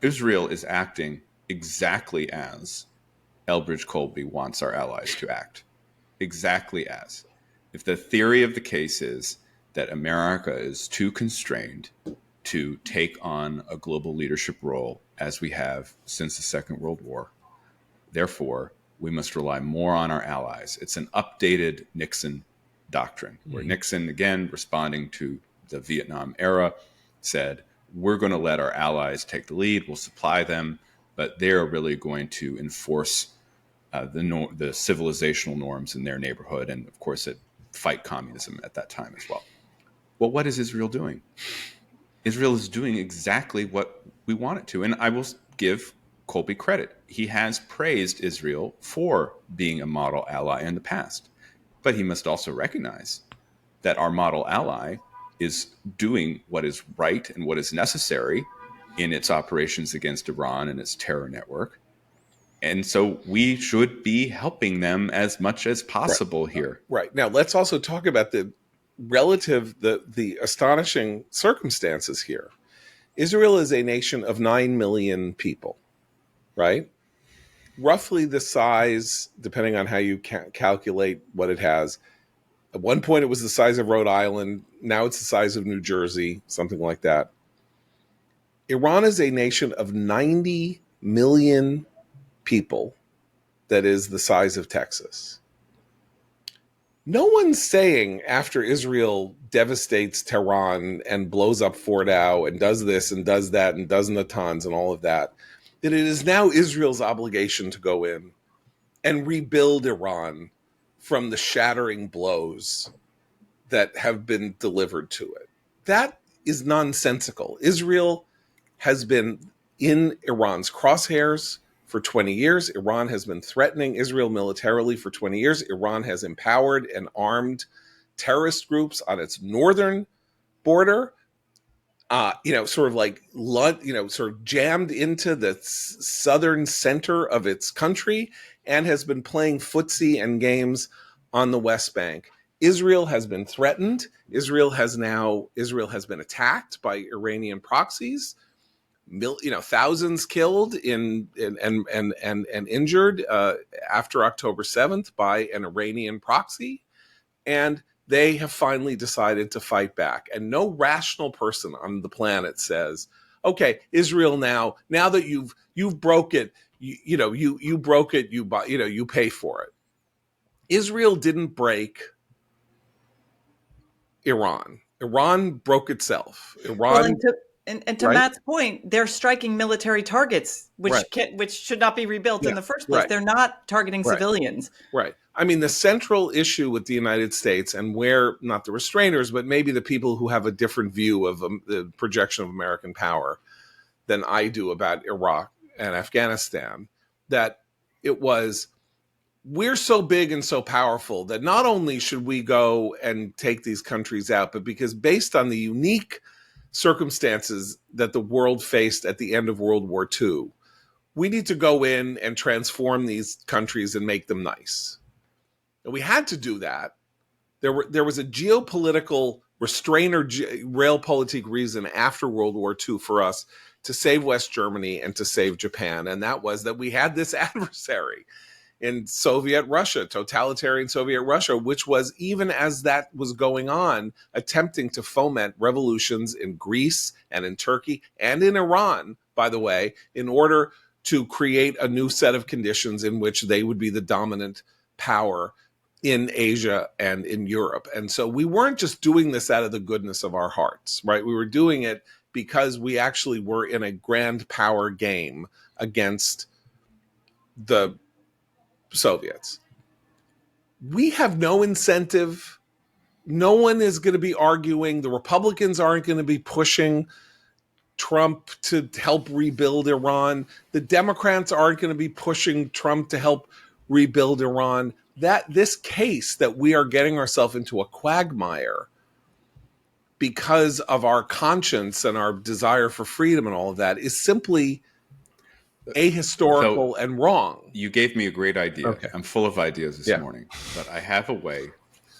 Israel is acting exactly as Elbridge Colby wants our allies to act. Exactly as. If the theory of the case is that America is too constrained to take on a global leadership role as we have since the Second World War, therefore, we must rely more on our allies. It's an updated Nixon doctrine, where Nixon, again, responding to the Vietnam era, said, we're going to let our allies take the lead, we'll supply them, but they're really going to enforce the civilizational norms in their neighborhood, and of course, it fight communism at that time as well. Well, what is Israel doing? Israel is doing exactly what we want it to, and I will give Colby credit. He has praised Israel for being a model ally in the past, but he must also recognize that our model ally is doing what is right and what is necessary in its operations against Iran and its terror network. And so we should be helping them as much as possible here. Right. Now, let's also talk about the astonishing circumstances here. Israel is a nation of 9 million people, right? Roughly the size, depending on how you calculate what it has. At one point, it was the size of Rhode Island. Now it's the size of New Jersey, something like that. Iran is a nation of 90 million people that is the size of Texas. No one's saying after Israel devastates Tehran and blows up Fort Howe and does this and does that and does Natanz and all of that, that it is now Israel's obligation to go in and rebuild Iran from the shattering blows that have been delivered to it. That is nonsensical. Israel has been in Iran's crosshairs for 20 years. Iran has been threatening Israel militarily for 20 years. Iran has empowered and armed terrorist groups on its northern border, sort of jammed into the southern center of its country, and has been playing footsie and games on the West Bank. Israel has been threatened. Israel has been attacked by Iranian proxies. Thousands killed and injured after October 7th by an Iranian proxy, and they have finally decided to fight back. And no rational person on the planet says, "Okay, Israel, now that you've broke it, you broke it, you pay for it." Israel didn't break Iran. Iran broke itself. Iran. Well, and to Right? Matt's point, they're striking military targets, which should not be rebuilt in the first place. Right. They're not targeting civilians. Right. I mean, the central issue with the United States, and where not the restrainers, but maybe the people who have a different view of the projection of American power than I do about Iraq and Afghanistan, that it was, we're so big and so powerful that not only should we go and take these countries out, but because based on the unique circumstances that the world faced at the end of World War II, we need to go in and transform these countries and make them nice. And we had to do that. There was a geopolitical restrainer, realpolitik reason after World War II for us to save West Germany and to save Japan. And that was that we had this adversary in Soviet Russia, totalitarian Soviet Russia, which was, even as that was going on, attempting to foment revolutions in Greece and in Turkey and in Iran, by the way, in order to create a new set of conditions in which they would be the dominant power in Asia and in Europe. And so we weren't just doing this out of the goodness of our hearts, right? We were doing it because we actually were in a grand power game against the Soviets. We have no incentive. No one is going to be arguing. The Republicans aren't going to be pushing Trump to help rebuild Iran. The Democrats aren't going to be pushing Trump to help rebuild Iran. That this case that we are getting ourselves into a quagmire because of our conscience and our desire for freedom and all of that is simply ahistorical and wrong. You gave me a great idea. Okay. I'm full of ideas this morning, but I have a way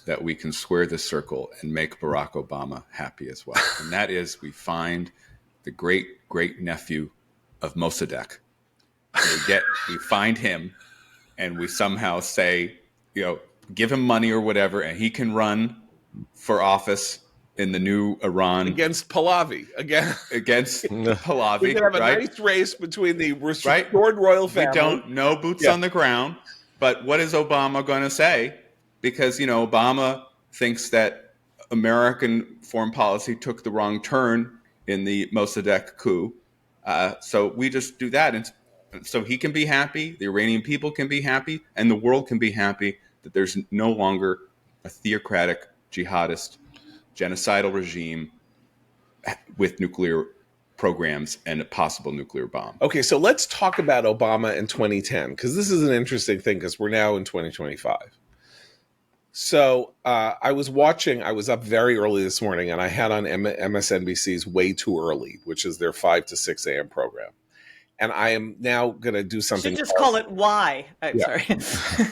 that we can square this circle and make Barack Obama happy as well. And that is, we find the great nephew of Mossadegh. We find him, and we somehow say, give him money or whatever, and he can run for office in the new Iran against Pahlavi. Against Pahlavi. We can have a nice race between the restored royal family. We don't know boots on the ground, but what is Obama going to say? Because Obama thinks that American foreign policy took the wrong turn in the Mossadegh coup. So we just do that, and so he can be happy, the Iranian people can be happy, and the world can be happy that there's no longer a theocratic, jihadist, genocidal regime with nuclear programs and a possible nuclear bomb. Okay, so let's talk about Obama in 2010, because this is an interesting thing, because we're now in 2025. So I was up very early this morning, and I had on MSNBC's Way Too Early, which is their 5 to 6 a.m. program. And I am now going to do something. You should just call it Why. Sorry.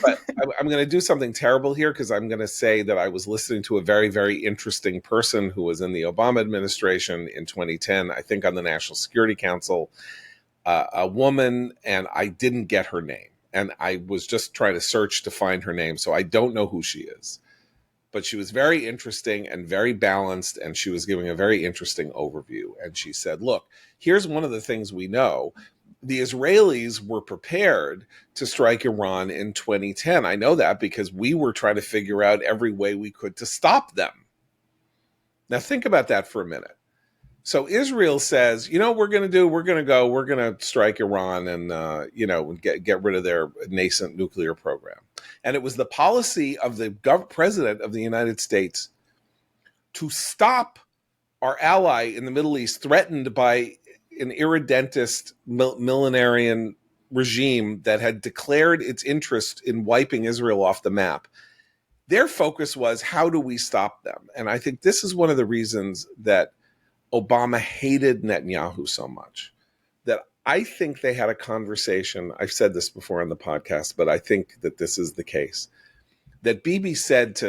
But I'm going to do something terrible here, because I'm going to say that I was listening to a very, very interesting person who was in the Obama administration in 2010, I think on the National Security Council, a woman, and I didn't get her name. And I was just trying to search to find her name, so I don't know who she is. But she was very interesting and very balanced, and she was giving a very interesting overview. And she said, look, here's one of the things we know. The Israelis were prepared to strike Iran in 2010. I know that because we were trying to figure out every way we could to stop them. Now think about that for a minute. So Israel says, you know what we're going to do? We're going to strike Iran and, get rid of their nascent nuclear program. And it was the policy of the president of the United States to stop our ally in the Middle East threatened by an irredentist millenarian regime that had declared its interest in wiping Israel off the map. Their focus was, how do we stop them? And I think this is one of the reasons that Obama hated Netanyahu so much, that I think they had a conversation. I've said this before on the podcast, but I think that this is the case. That Bibi said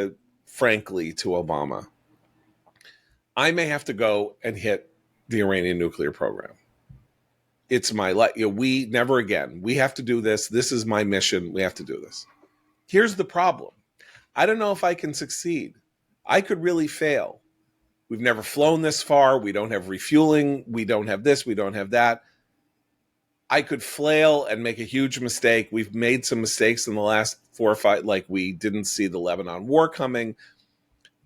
frankly to Obama, I may have to go and hit the Iranian nuclear program. It's my life. We never again. We have to do this. This is my mission. We have to do this. Here's the problem. I don't know if I can succeed. I could really fail. We've never flown this far. We don't have refueling. We don't have this. We don't have that. I could flail and make a huge mistake. We've made some mistakes in the last 4 or 5, like we didn't see the Lebanon war coming.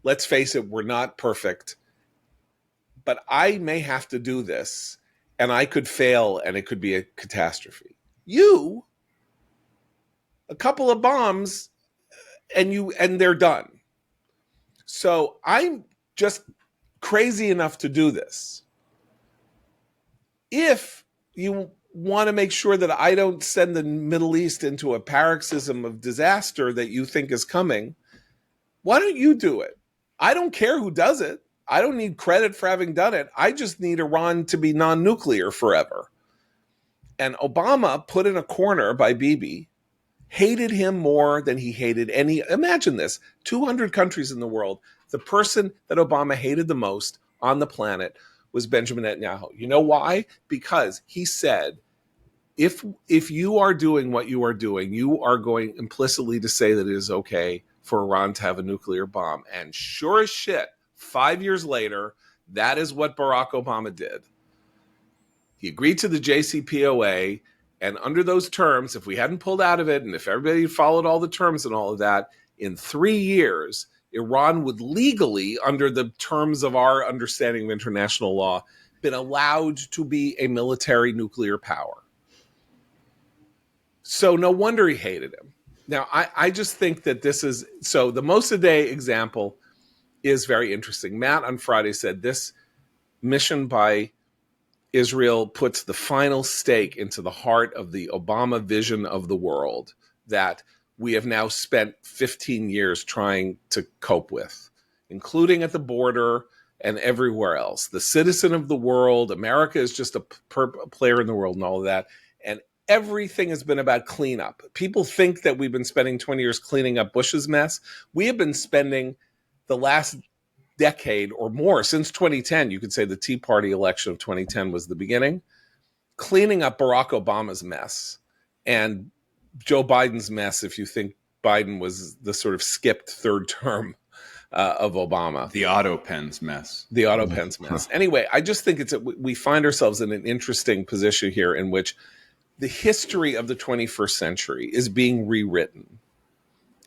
Let's face it, we're not perfect. But I may have to do this, and I could fail, and it could be a catastrophe. A couple of bombs, and they're done. So I'm just crazy enough to do this. If you want to make sure that I don't send the Middle East into a paroxysm of disaster that you think is coming, why don't you do it? I don't care who does it. I don't need credit for having done it. I just need Iran to be non-nuclear forever. And Obama, put in a corner by Bibi, hated him more than he hated any. Imagine this, 200 countries in the world. The person that Obama hated the most on the planet was Benjamin Netanyahu. You know why? Because he said, if you are doing what you are doing, you are going implicitly to say that it is okay for Iran to have a nuclear bomb. And sure as shit, 5 years later, that is what Barack Obama did. He agreed to the JCPOA, and under those terms, if we hadn't pulled out of it, and if everybody followed all the terms and all of that, in 3 years, Iran would legally, under the terms of our understanding of international law, been allowed to be a military nuclear power. So no wonder he hated him. Now, I just think that this is, so the Mossadegh example is very interesting. Matt on Friday said this mission by Israel puts the final stake into the heart of the Obama vision of the world that we have now spent 15 years trying to cope with, including at the border and everywhere else. The citizen of the world, America is just a player in the world and all of that. And everything has been about cleanup. People think that we've been spending 20 years cleaning up Bush's mess. We have been spending the last decade or more, since 2010, you could say the Tea Party election of 2010 was the beginning, cleaning up Barack Obama's mess and Joe Biden's mess, if you think Biden was the sort of skipped third term of Obama. The auto pens mess. The auto pens mess. Anyway, I just think we find ourselves in an interesting position here in which the history of the 21st century is being rewritten.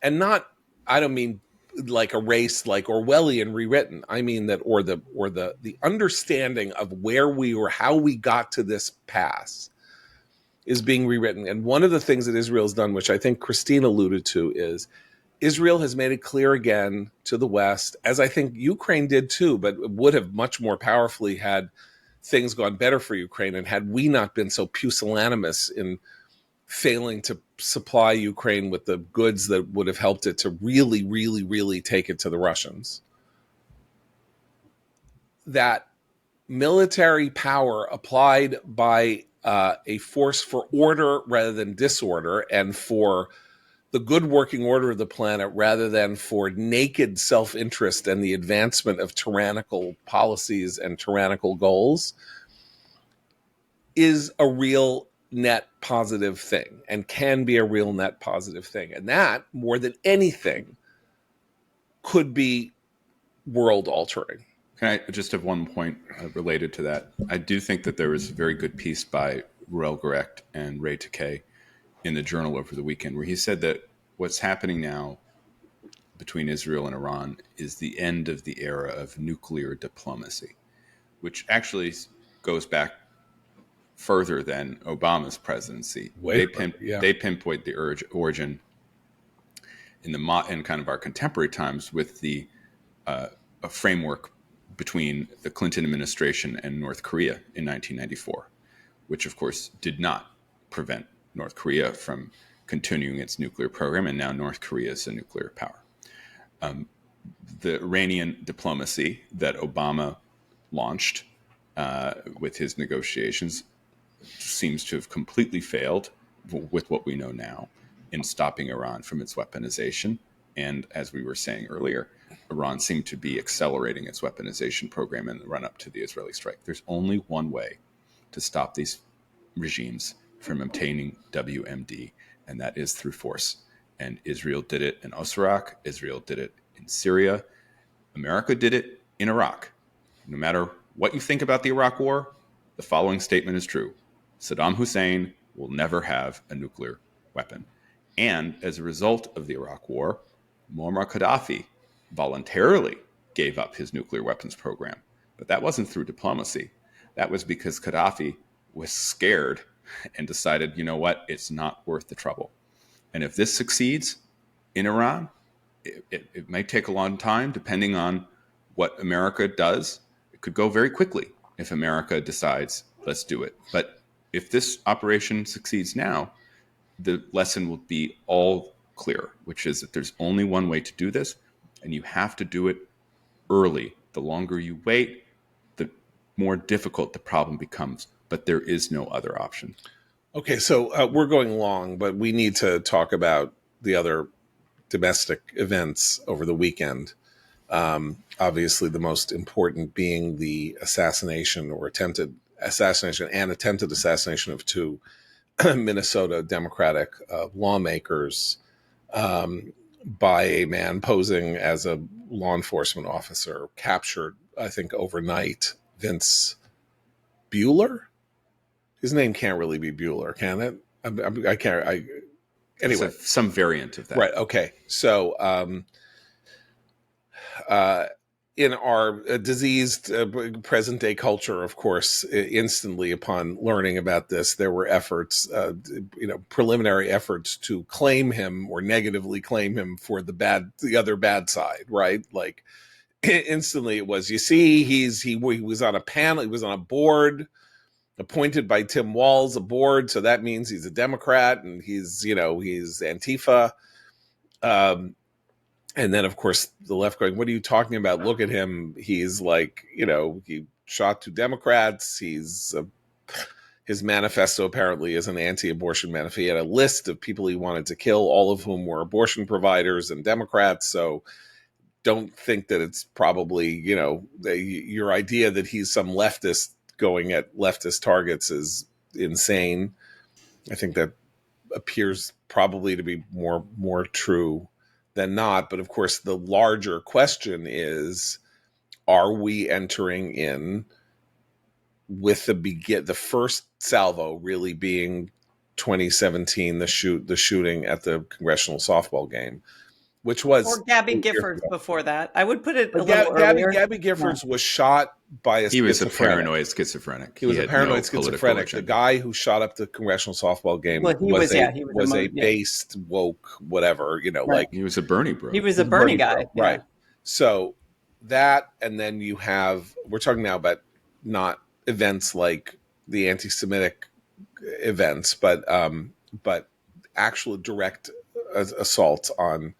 And not, I don't mean like erased, like Orwellian rewritten. I mean that, or the understanding of where we were, how we got to this pass is being rewritten. And one of the things that Israel has done, which I think Christine alluded to, is Israel has made it clear again to the West, as I think Ukraine did too, but would have much more powerfully had things gone better for Ukraine and had we not been so pusillanimous in failing to supply Ukraine with the goods that would have helped it to really, really, really take it to the Russians. That military power applied by a force for order rather than disorder, and for the good working order of the planet rather than for naked self-interest and the advancement of tyrannical policies and tyrannical goals, is a real net positive thing and can be a real net positive thing. And that, more than anything, could be world altering. Can I just have one point related to that? I do think that there was a very good piece by Ruel Gorecht and Ray Takei in the Journal over the weekend, where he said that what's happening now between Israel and Iran is the end of the era of nuclear diplomacy, which actually goes back further than Obama's presidency. They pinpoint the origin in kind of our contemporary times with the a framework between the Clinton administration and North Korea in 1994, which of course did not prevent North Korea from continuing its nuclear program, and now North Korea is a nuclear power. The Iranian diplomacy that Obama launched with his negotiations seems to have completely failed with what we know now in stopping Iran from its weaponization. And as we were saying earlier, Iran seemed to be accelerating its weaponization program in the run-up to the Israeli strike. There's only one way to stop these regimes from obtaining WMD, and that is through force. And Israel did it in Osirak. Israel did it in Syria. America did it in Iraq. No matter what you think about the Iraq War, the following statement is true. Saddam Hussein will never have a nuclear weapon. And as a result of the Iraq War, Muammar Gaddafi voluntarily gave up his nuclear weapons program. But that wasn't through diplomacy. That was because Gaddafi was scared and decided, you know what, it's not worth the trouble. And if this succeeds in Iran, it may take a long time, depending on what America does. It could go very quickly if America decides, let's do it. But if this operation succeeds now, the lesson will be all clear, which is that there's only one way to do this, and you have to do it early. The longer you wait, the more difficult the problem becomes, but there is no other option. Okay, so we're going long, but we need to talk about the other domestic events over the weekend. Obviously, the most important being the assassination or attempted assassination and attempted assassination of two Minnesota Democratic lawmakers by a man posing as a law enforcement officer, captured, I think, overnight. Vince Bueller? His name can't really be Bueller, can it? I can't. Anyway, some variant of that. Right. Okay. So, in our diseased present day culture, of course, instantly upon learning about this, there were efforts, preliminary efforts to claim him or negatively claim him for the other bad side, right? Like instantly it was, you see, he was on a panel, he was on a board appointed by Tim Walz, a board. So that means he's a Democrat and he's Antifa. And then, of course, the left going, what are you talking about? Look at him. He's like, he shot two Democrats. His manifesto apparently is an anti-abortion manifesto. He had a list of people he wanted to kill, all of whom were abortion providers and Democrats. So don't think that it's probably, your idea that he's some leftist going at leftist targets is insane. I think that appears probably to be more true than not. But of course, the larger question is, are we entering in with the first salvo really being 2017, the shooting at the congressional softball game? which was Or Gabby 8 years Giffords ago. before that. I would put it a But little earlier. Gabby Giffords was shot by a He was a schizophrenic. paranoid schizophrenic. He was a had no paranoid political schizophrenic. The agenda. guy who shot up the congressional softball game Well, he was a based, woke, whatever, Right. like He was a Bernie bro. He was a Bernie guy. bro, right? So that, and then you have, we're talking now about not events like the anti-Semitic events, but actual direct assaults on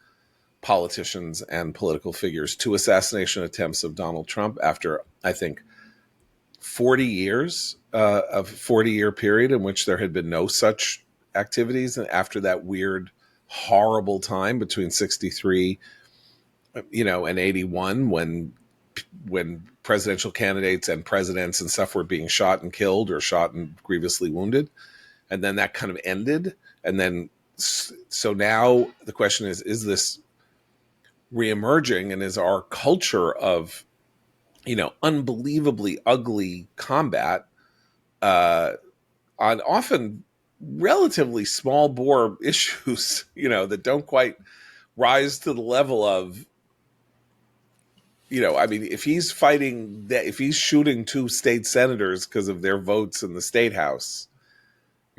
politicians and political figures. 2 assassination attempts of Donald Trump after, I think, 40 years of 40-year period in which there had been no such activities, and after that weird, horrible time between 63, and 81, when presidential candidates and presidents and stuff were being shot and killed or shot and grievously wounded, and then that kind of ended, and then so now the question is this reemerging, and is our culture of unbelievably ugly combat on often relatively small bore issues, that don't quite rise to the level of, if he's fighting that, if he's shooting 2 state senators because of their votes in the state house,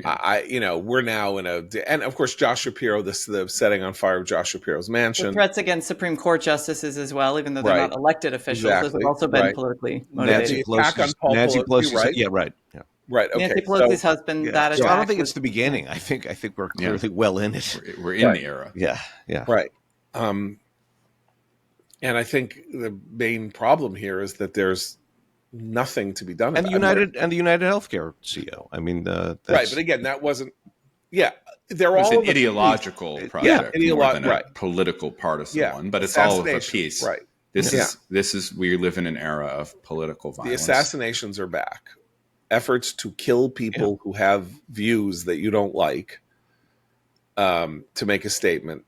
we're now in and of course, Josh Shapiro, the setting on fire of Josh Shapiro's mansion. The threats against Supreme Court justices as well, even though they're not elected officials, those have also been politically motivated. Nancy Pelosi, right? Yeah, right. Yeah. Right. Okay. Nancy Pelosi's husband. That attack. So I don't think it's the beginning. I think we're clearly well in it. We're in the era. Yeah. Yeah. Right. And I think the main problem here is that there's nothing to be done. And the United Healthcare CEO. I mean, right. But again, that wasn't. Yeah, they're all an ideological project, more than a political partisan one. But it's all of a piece. Right. This is we live in an era of political violence. The assassinations are back. Efforts to kill people who have views that you don't like, to make a statement.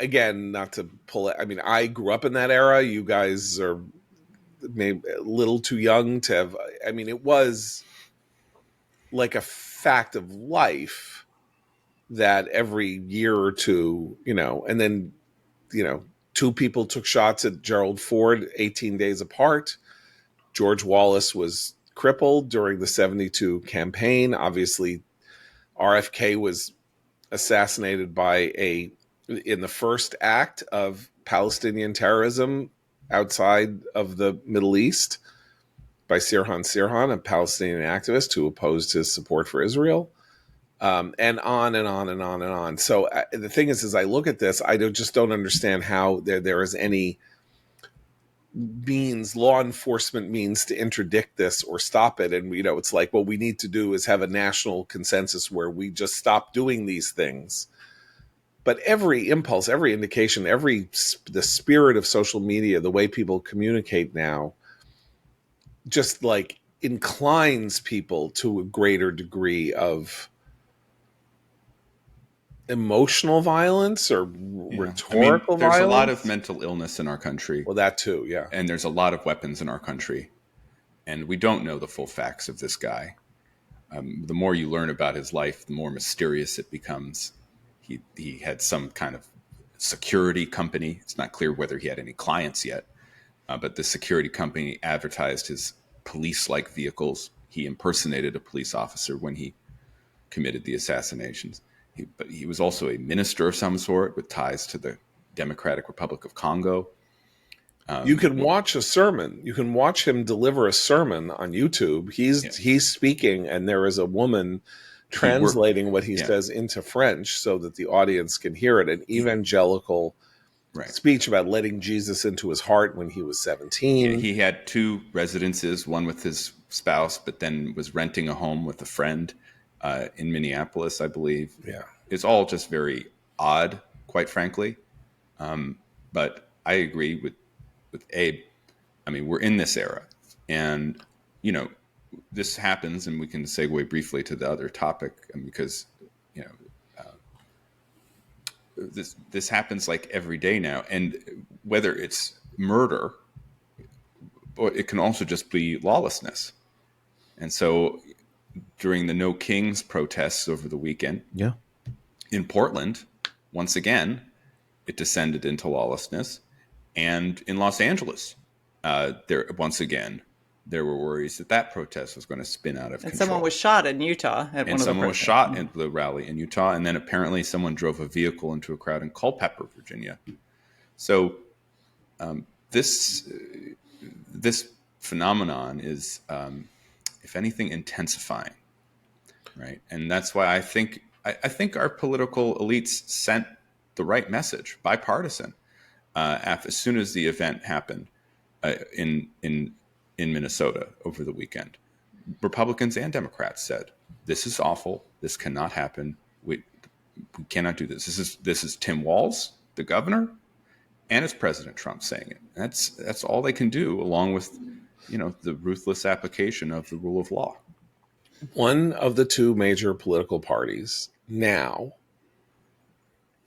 Again, not to pull it. I mean, I grew up in that era. You guys are maybe a little too young to have. I mean, it was like a fact of life that every year or two, and then, 2 people took shots at Gerald Ford 18 days apart. George Wallace was crippled during the 72 campaign. Obviously, RFK was assassinated in the first act of Palestinian terrorism outside of the Middle East by Sirhan, a Palestinian activist who opposed his support for Israel, and on and on and on and on. So the thing is, as I look at this, I just don't understand how there is any law enforcement means to interdict this or stop it. And, it's like, what we need to do is have a national consensus where we just stop doing these things. But every impulse, every indication, the spirit of social media, the way people communicate now, just like inclines people to a greater degree of emotional violence or rhetorical violence. There's a lot of mental illness in our country. Well, that too, yeah. And there's a lot of weapons in our country. And we don't know the full facts of this guy. The more you learn about his life, the more mysterious it becomes. He had some kind of security company. It's not clear whether he had any clients yet, but the security company advertised his police-like vehicles. He impersonated a police officer when he committed the assassinations. But he was also a minister of some sort with ties to the Democratic Republic of Congo. You can watch a sermon. You can watch him deliver a sermon on YouTube. He's speaking, and there is a woman translating what he says into French so that the audience can hear it. An evangelical speech about letting Jesus into his heart when he was 17. He had 2 residences, one with his spouse, but then was renting a home with a friend in Minneapolis, I believe. Yeah. It's all just very odd, quite frankly. But I agree with Abe. I mean, we're in this era, and this happens, and we can segue briefly to the other topic, because this happens like every day now, and whether it's murder, or it can also just be lawlessness. And so, during the No Kings protests over the weekend, in Portland, once again, it descended into lawlessness. And in Los Angeles, once again, there were worries that protest was going to spin out of control. And someone was shot in Utah at one of the protests. And someone was shot at the rally in Utah. And then apparently someone drove a vehicle into a crowd in Culpeper, Virginia. So this phenomenon is, if anything, intensifying, right? And that's why I think our political elites sent the right message, bipartisan, as soon as the event happened in Minnesota over the weekend. Republicans and Democrats said, "This is awful. This cannot happen. We cannot do this. This is Tim Walz, the governor, and it's President Trump saying it. That's all they can do, along with the ruthless application of the rule of law." One of the two major political parties now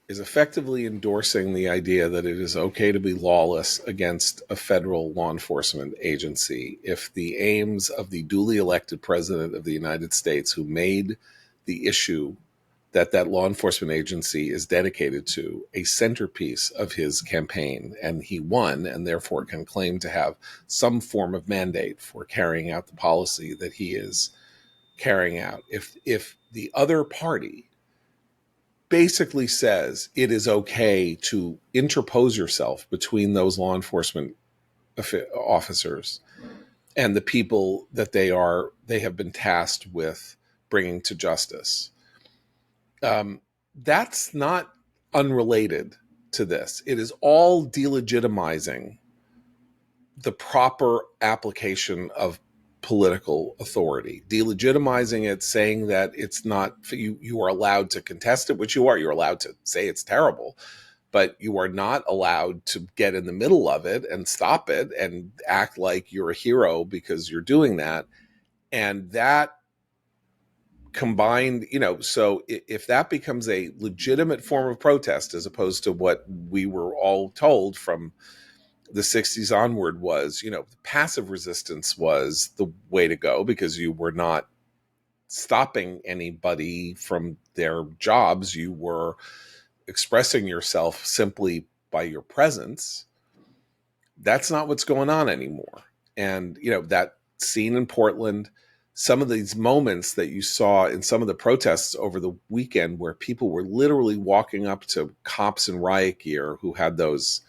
is effectively endorsing the idea that it is okay to be lawless against a federal law enforcement agency if the aims of the duly elected president of the United States, who made the issue that law enforcement agency is dedicated to a centerpiece of his campaign, and he won, and therefore can claim to have some form of mandate for carrying out the policy that he is carrying out. If the other party basically says it is okay to interpose yourself between those law enforcement officers and the people that they have been tasked with bringing to justice, that's not unrelated to this. It is all delegitimizing the proper application of political authority, delegitimizing it, saying that it's not, you are allowed to contest it, which you are. You're allowed to say it's terrible, but you are not allowed to get in the middle of it and stop it and act like you're a hero because you're doing that. And that combined, so if that becomes a legitimate form of protest, as opposed to what we were all told from the 60s onward was, passive resistance was the way to go because you were not stopping anybody from their jobs. You were expressing yourself simply by your presence. That's not what's going on anymore. And, that scene in Portland, some of these moments that you saw in some of the protests over the weekend where people were literally walking up to cops in riot gear who had those,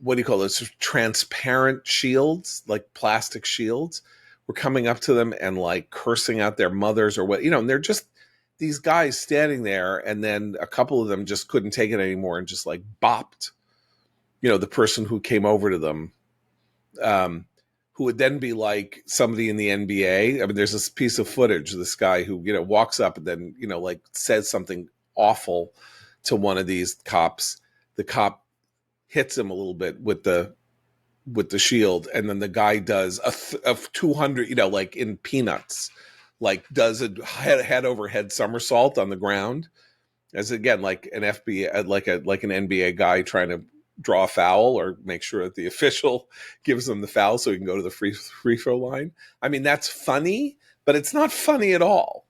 what do you call those, transparent shields, like plastic shields, were coming up to them and like cursing out their mothers or what, and they're just these guys standing there. And then a couple of them just couldn't take it anymore and just like bopped, the person who came over to them, who would then be like somebody in the NBA. I mean, there's this piece of footage, this guy who, walks up and then, like says something awful to one of these cops. The cop hits him a little bit with the shield, and then the guy does a 200, like in Peanuts, like does a head over head somersault on the ground, as again like an FBI, like an NBA guy trying to draw a foul or make sure that the official gives them the foul so he can go to the free throw line. I mean, that's funny, but it's not funny at all.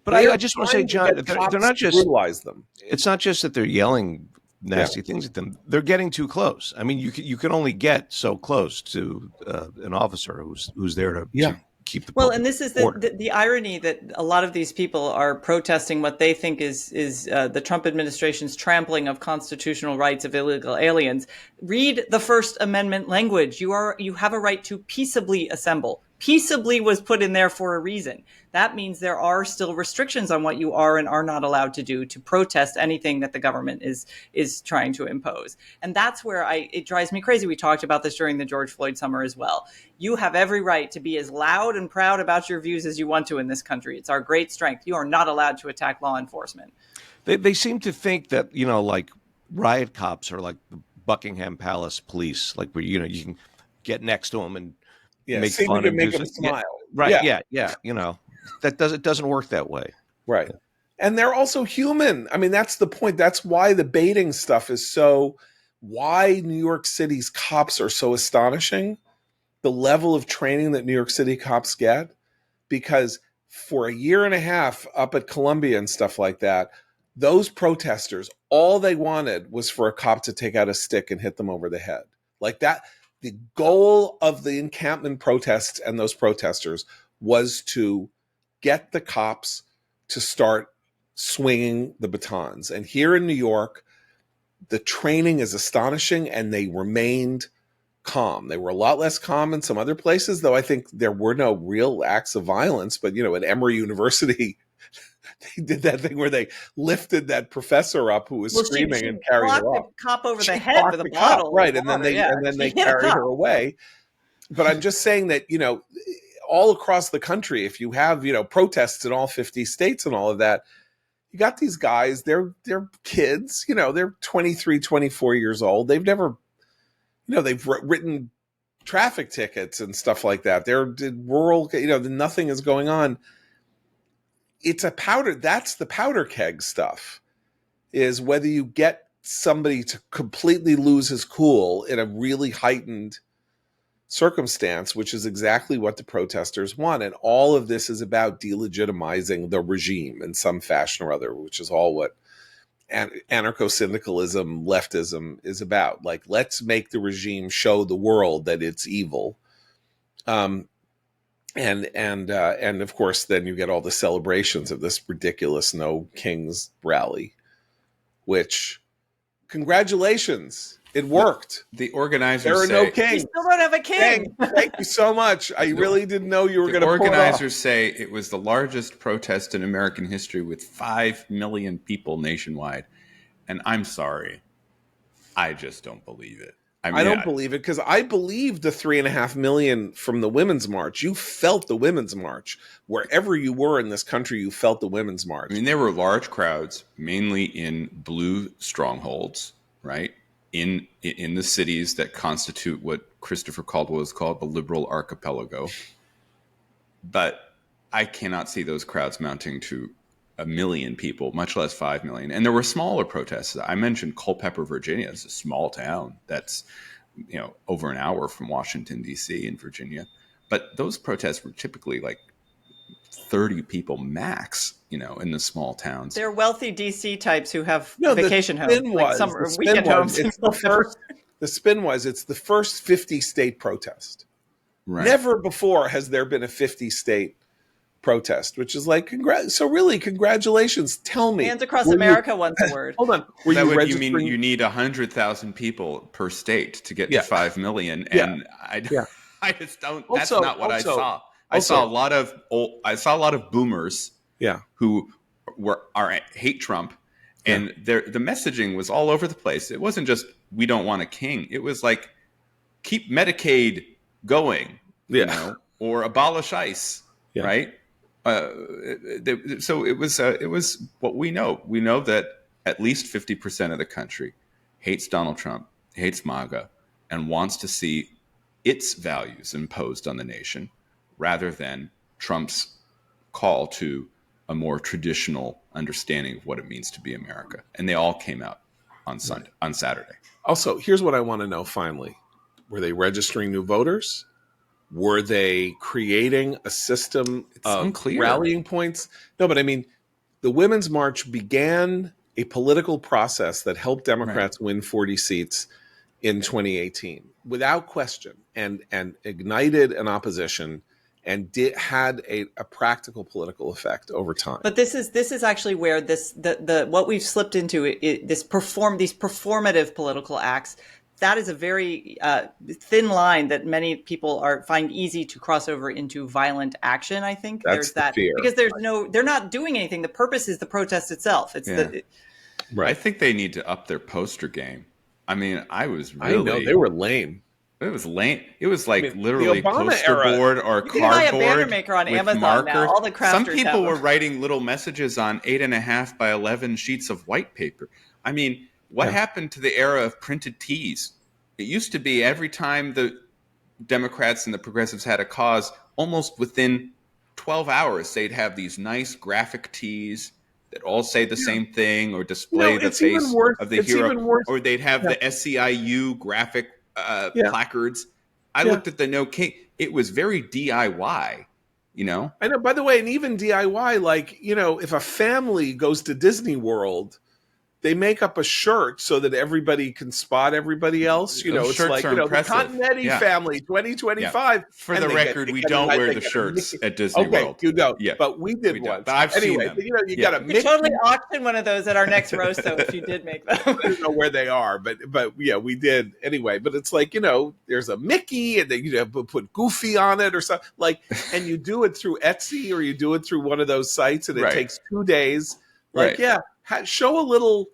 But I just want to say, John, they're not just brutalize them. It's not just that they're yelling nasty things at them. They're getting too close. I mean, you can only get so close to an officer who's there to keep the and this is the irony that a lot of these people are protesting what they think is the Trump administration's trampling of constitutional rights of illegal aliens. Read the First Amendment language. You have a right to peaceably assemble. Peaceably was put in there for a reason. That means there are still restrictions on what you are and are not allowed to do to protest anything that the government is trying to impose. And that's where it drives me crazy. We talked about this during the George Floyd summer as well. You have every right to be as loud and proud about your views as you want to in this country. It's our great strength. You are not allowed to attack law enforcement. They seem to think that, like riot cops are like the Buckingham Palace police, like where, you can get next to them and make fun and make them smile. Right. Yeah. It doesn't work that way. Right. And they're also human. I mean, that's the point. That's why the baiting stuff is why New York City's cops are so astonishing. The level of training that New York City cops get, because for a year and a half up at Columbia and stuff like that, those protesters, all they wanted was for a cop to take out a stick and hit them over the head. Like that, the goal of the encampment protests and those protesters was to get the cops to start swinging the batons. And here in New York, the training is astonishing, and they remained calm. They were a lot less calm in some other places, though I think there were no real acts of violence. But, at Emory University, they did that thing where they lifted that professor up who was screaming she and carried her off. The cop over the head with a bottle, right? And then they carried her away. But I'm just saying that all across the country, if you have protests in all 50 states and all of that, you got these guys. They're kids. They're 23, 24 years old. They've never, they've written traffic tickets and stuff like that. They're rural. Nothing is going on. It's a powder. That's the powder keg stuff, is whether you get somebody to completely lose his cool in a really heightened circumstance, which is exactly what the protesters want. And all of this is about delegitimizing the regime in some fashion or other, which is all what anarcho-syndicalism, leftism is about. Like, let's make the regime show the world that it's evil. And of course, then you get all the celebrations of this ridiculous No Kings rally, which, congratulations, it worked. The organizers there are say, no kings. We still don't have a king. Thank you so much. I really didn't know you were going to pull it off. The organizers say it was the largest protest in American history with 5 million people nationwide. And I'm sorry, I just don't believe it. I don't believe it, because I believed the 3.5 million from the Women's March. You felt the Women's March. Wherever you were in this country, you felt the Women's March. I mean, there were large crowds, mainly in blue strongholds, right? In the cities that constitute what Christopher Caldwell has called the liberal archipelago. But I cannot see those crowds mounting to 1 million people, much less 5 million. And there were smaller protests. I mentioned Culpeper, Virginia. It's a small town that's, over an hour from Washington, D.C. in Virginia. But those protests were typically like 30 people max, in the small towns. They're wealthy D.C. types who have vacation homes, weekend homes. The spin was, it's the first 50-state protest. Right. Never before has there been a 50-state protest, which is like, congratulations. Tell me. Hands Across America wants a word. Hold on. You mean you need 100,000 people per state to get to 5 million? And I just don't. That's not what I saw. I saw a lot of boomers, who are hate Trump, and the messaging was all over the place. It wasn't just we don't want a king. It was like keep Medicaid going, or abolish ICE, right? So it was what we know. We know that at least 50% of the country hates Donald Trump, hates MAGA, and wants to see its values imposed on the nation, rather than Trump's call to a more traditional understanding of what it means to be America. And they all came out on Saturday. Also, here's what I want to know finally. Were they registering new voters? Were they creating a system of unclear rallying points? No, but I mean, the Women's March began a political process that helped Democrats win 40 seats in 2018, without question, and ignited an opposition and had a practical political effect over time. But this is actually where the what we've slipped into these performative political acts. That is a very thin line that many people find easy to cross over into violent action. I think there's that fear. Because they're not doing anything. The purpose is the protest itself. Right. I think they need to up their poster game. I mean, I know they were lame. It was lame. It was like literally Obama poster era. board or you can buy a banner cardboard maker on with Amazon markers. now. All the crafters Some people have were writing little messages on 8.5 by 11 sheets of white paper. I mean, what happened to the era of printed tees? It used to be every time the Democrats and the progressives had a cause, almost within 12 hours, they'd have these nice graphic tees that all say the same thing or display the face of the hero. Or they'd have the SCIU graphic placards. I looked at the No King. It was very DIY. you know? I know, by the way, and even DIY, like, if a family goes to Disney World, they make up a shirt so that everybody can spot everybody else. Those It's shirts like, are the impressive. Continetti Yeah. family Yeah. 2025. For And the record, we don't wear the they get a shirts Mickey. at Disney Okay, World. you don't. Yeah, But we did we don't. once. But I've seen Anyway, them. you Yeah. got a You could Mickey. totally auction one of those at our next roast, though, if you did make them. I don't know where they are, but yeah, we did anyway. But it's like, there's a Mickey, and then put Goofy on it or something, like, and you do it through Etsy or you do it through one of those sites, and it Right. takes 2 days. Like, Right. yeah, show a little,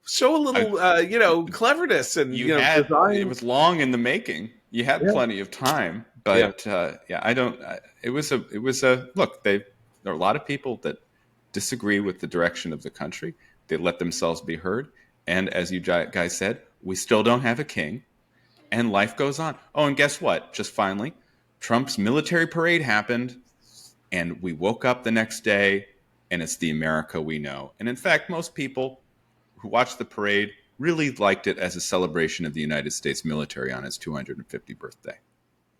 cleverness and design. It was long in the making. You had plenty of time, but it was a look. There are a lot of people that disagree with the direction of the country. They let themselves be heard, and as you guys said, we still don't have a king, and life goes on. Oh, and guess what? Just finally, Trump's military parade happened, and we woke up the next day, and it's the America we know. And in fact, most people who watched the parade really liked it as a celebration of the United States military on its 250th birthday.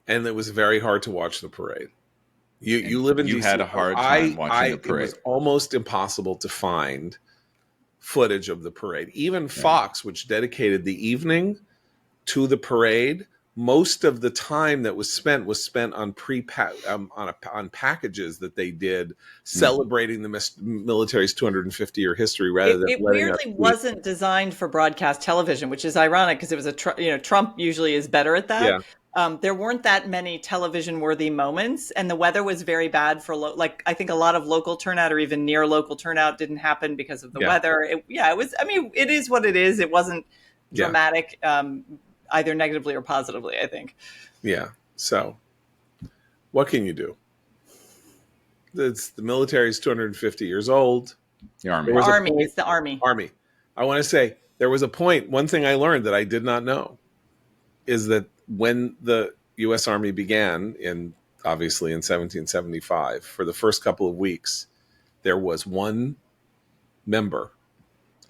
And it was very hard to watch the parade. You live in You DC. had a hard time watching the parade. It was almost impossible to find footage of the parade. Even Fox, which dedicated the evening to the parade, most of the time that was spent on on packages that they did celebrating the military's 250-year history, rather than it weirdly wasn't designed for broadcast television, which is ironic because it was Trump usually is better at that. Yeah. There weren't that many television-worthy moments, and the weather was very bad for I think a lot of local turnout or even near local turnout didn't happen because of the weather. It was. I mean, it is what it is. It wasn't dramatic. Either negatively or positively, I think. Yeah. So what can you do? The military is 250 years old. The Army. It's the Army. Army. I want to say there was a point. One thing I learned that I did not know is that when the U.S. Army began, obviously in 1775, for the first couple of weeks, there was one member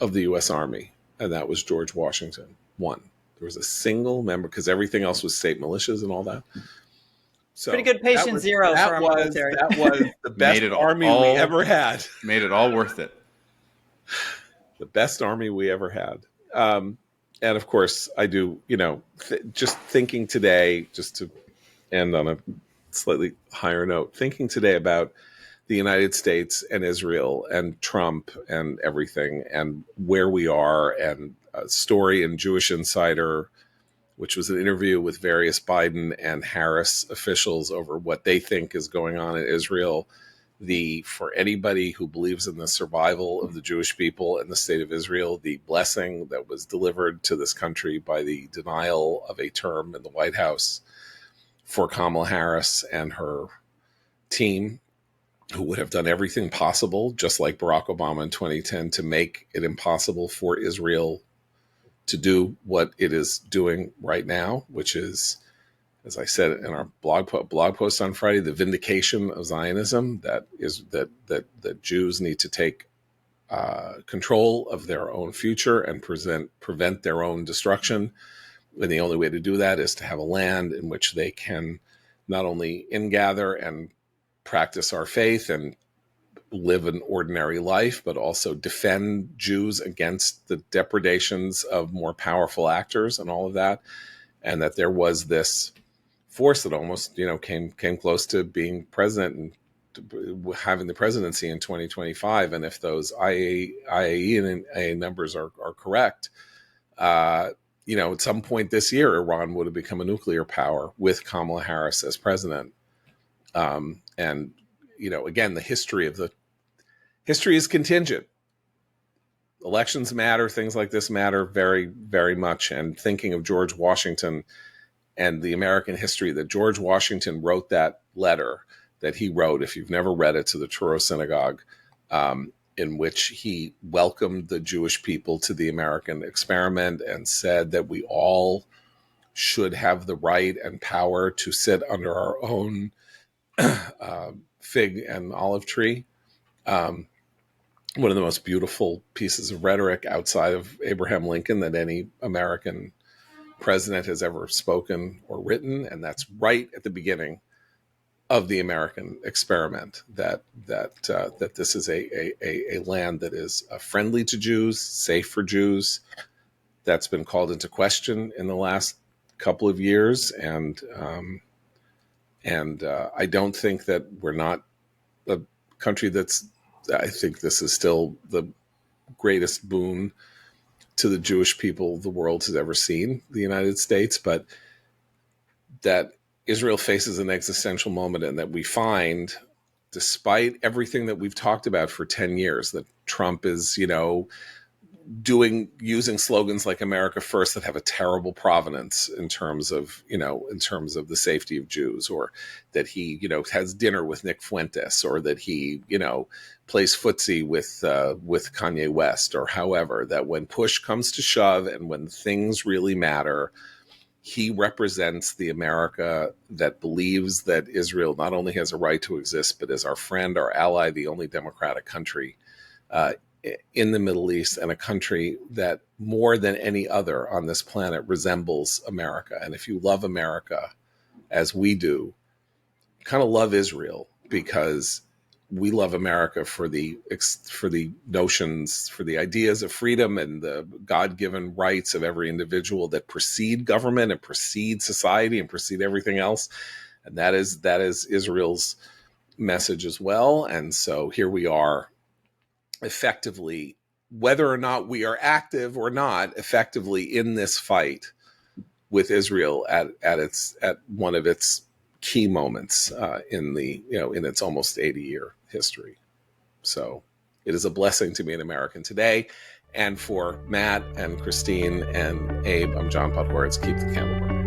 of the U.S. Army, and that was George Washington. One. There was a single member, because everything else was state militias and all that. So pretty good patient zero for our military. That was the best army we ever had. Made it all worth it. The best army we ever had. And of course, I do, just thinking today, just to end on a slightly higher note, thinking today about the United States and Israel and Trump and everything and where we are, and a story in Jewish Insider, which was an interview with various Biden and Harris officials over what they think is going on in Israel. For anybody who believes in the survival of the Jewish people and the state of Israel, the blessing that was delivered to this country by the denial of a term in the White House for Kamala Harris and her team, who would have done everything possible, just like Barack Obama in 2010, to make it impossible for Israel to do what it is doing right now, which is, as I said in our blog post on Friday, the vindication of Zionism. That is that Jews need to take control of their own future and prevent their own destruction. And the only way to do that is to have a land in which they can not only ingather and practice our faith and live an ordinary life, but also defend Jews against the depredations of more powerful actors and all of that. And that there was this force that almost, came close to being president and having the presidency in 2025. And if those IAE and IA numbers are correct, at some point this year, Iran would have become a nuclear power with Kamala Harris as president. And again, the history is contingent. Elections matter. Things like this matter very, very much. And thinking of George Washington and the American history, that George Washington wrote that letter that he wrote, if you've never read it, to the Truro Synagogue, in which he welcomed the Jewish people to the American experiment and said that we all should have the right and power to sit under our own fig and olive tree. One of the most beautiful pieces of rhetoric outside of Abraham Lincoln that any American president has ever spoken or written. And that's right at the beginning of the American experiment, that this is a land that is friendly to Jews, safe for Jews. That's been called into question in the last couple of years, and I don't think that we're not a country that's. I think this is still the greatest boon to the Jewish people the world has ever seen, the United States, but that Israel faces an existential moment, and that we find, despite everything that we've talked about for 10 years, that Trump is, using slogans like America First that have a terrible provenance in terms of the safety of Jews, or that he, has dinner with Nick Fuentes, or that he, plays footsie with Kanye West, or however, that when push comes to shove and when things really matter, he represents the America that believes that Israel not only has a right to exist, but is our friend, our ally, the only democratic country in the Middle East, and a country that more than any other on this planet resembles America. And if you love America as we do, kind of love Israel, because we love America for the notions, for the ideas of freedom and the God-given rights of every individual that precede government and precede society and precede everything else. And that is Israel's message as well. And so here we are, effectively, whether or not we are active or not, effectively in this fight with Israel at one of its key moments in its almost 80-year history. So it is a blessing to be an American today. And for Matt and Christine and Abe, I'm John Podhoretz. Keep the candle burning.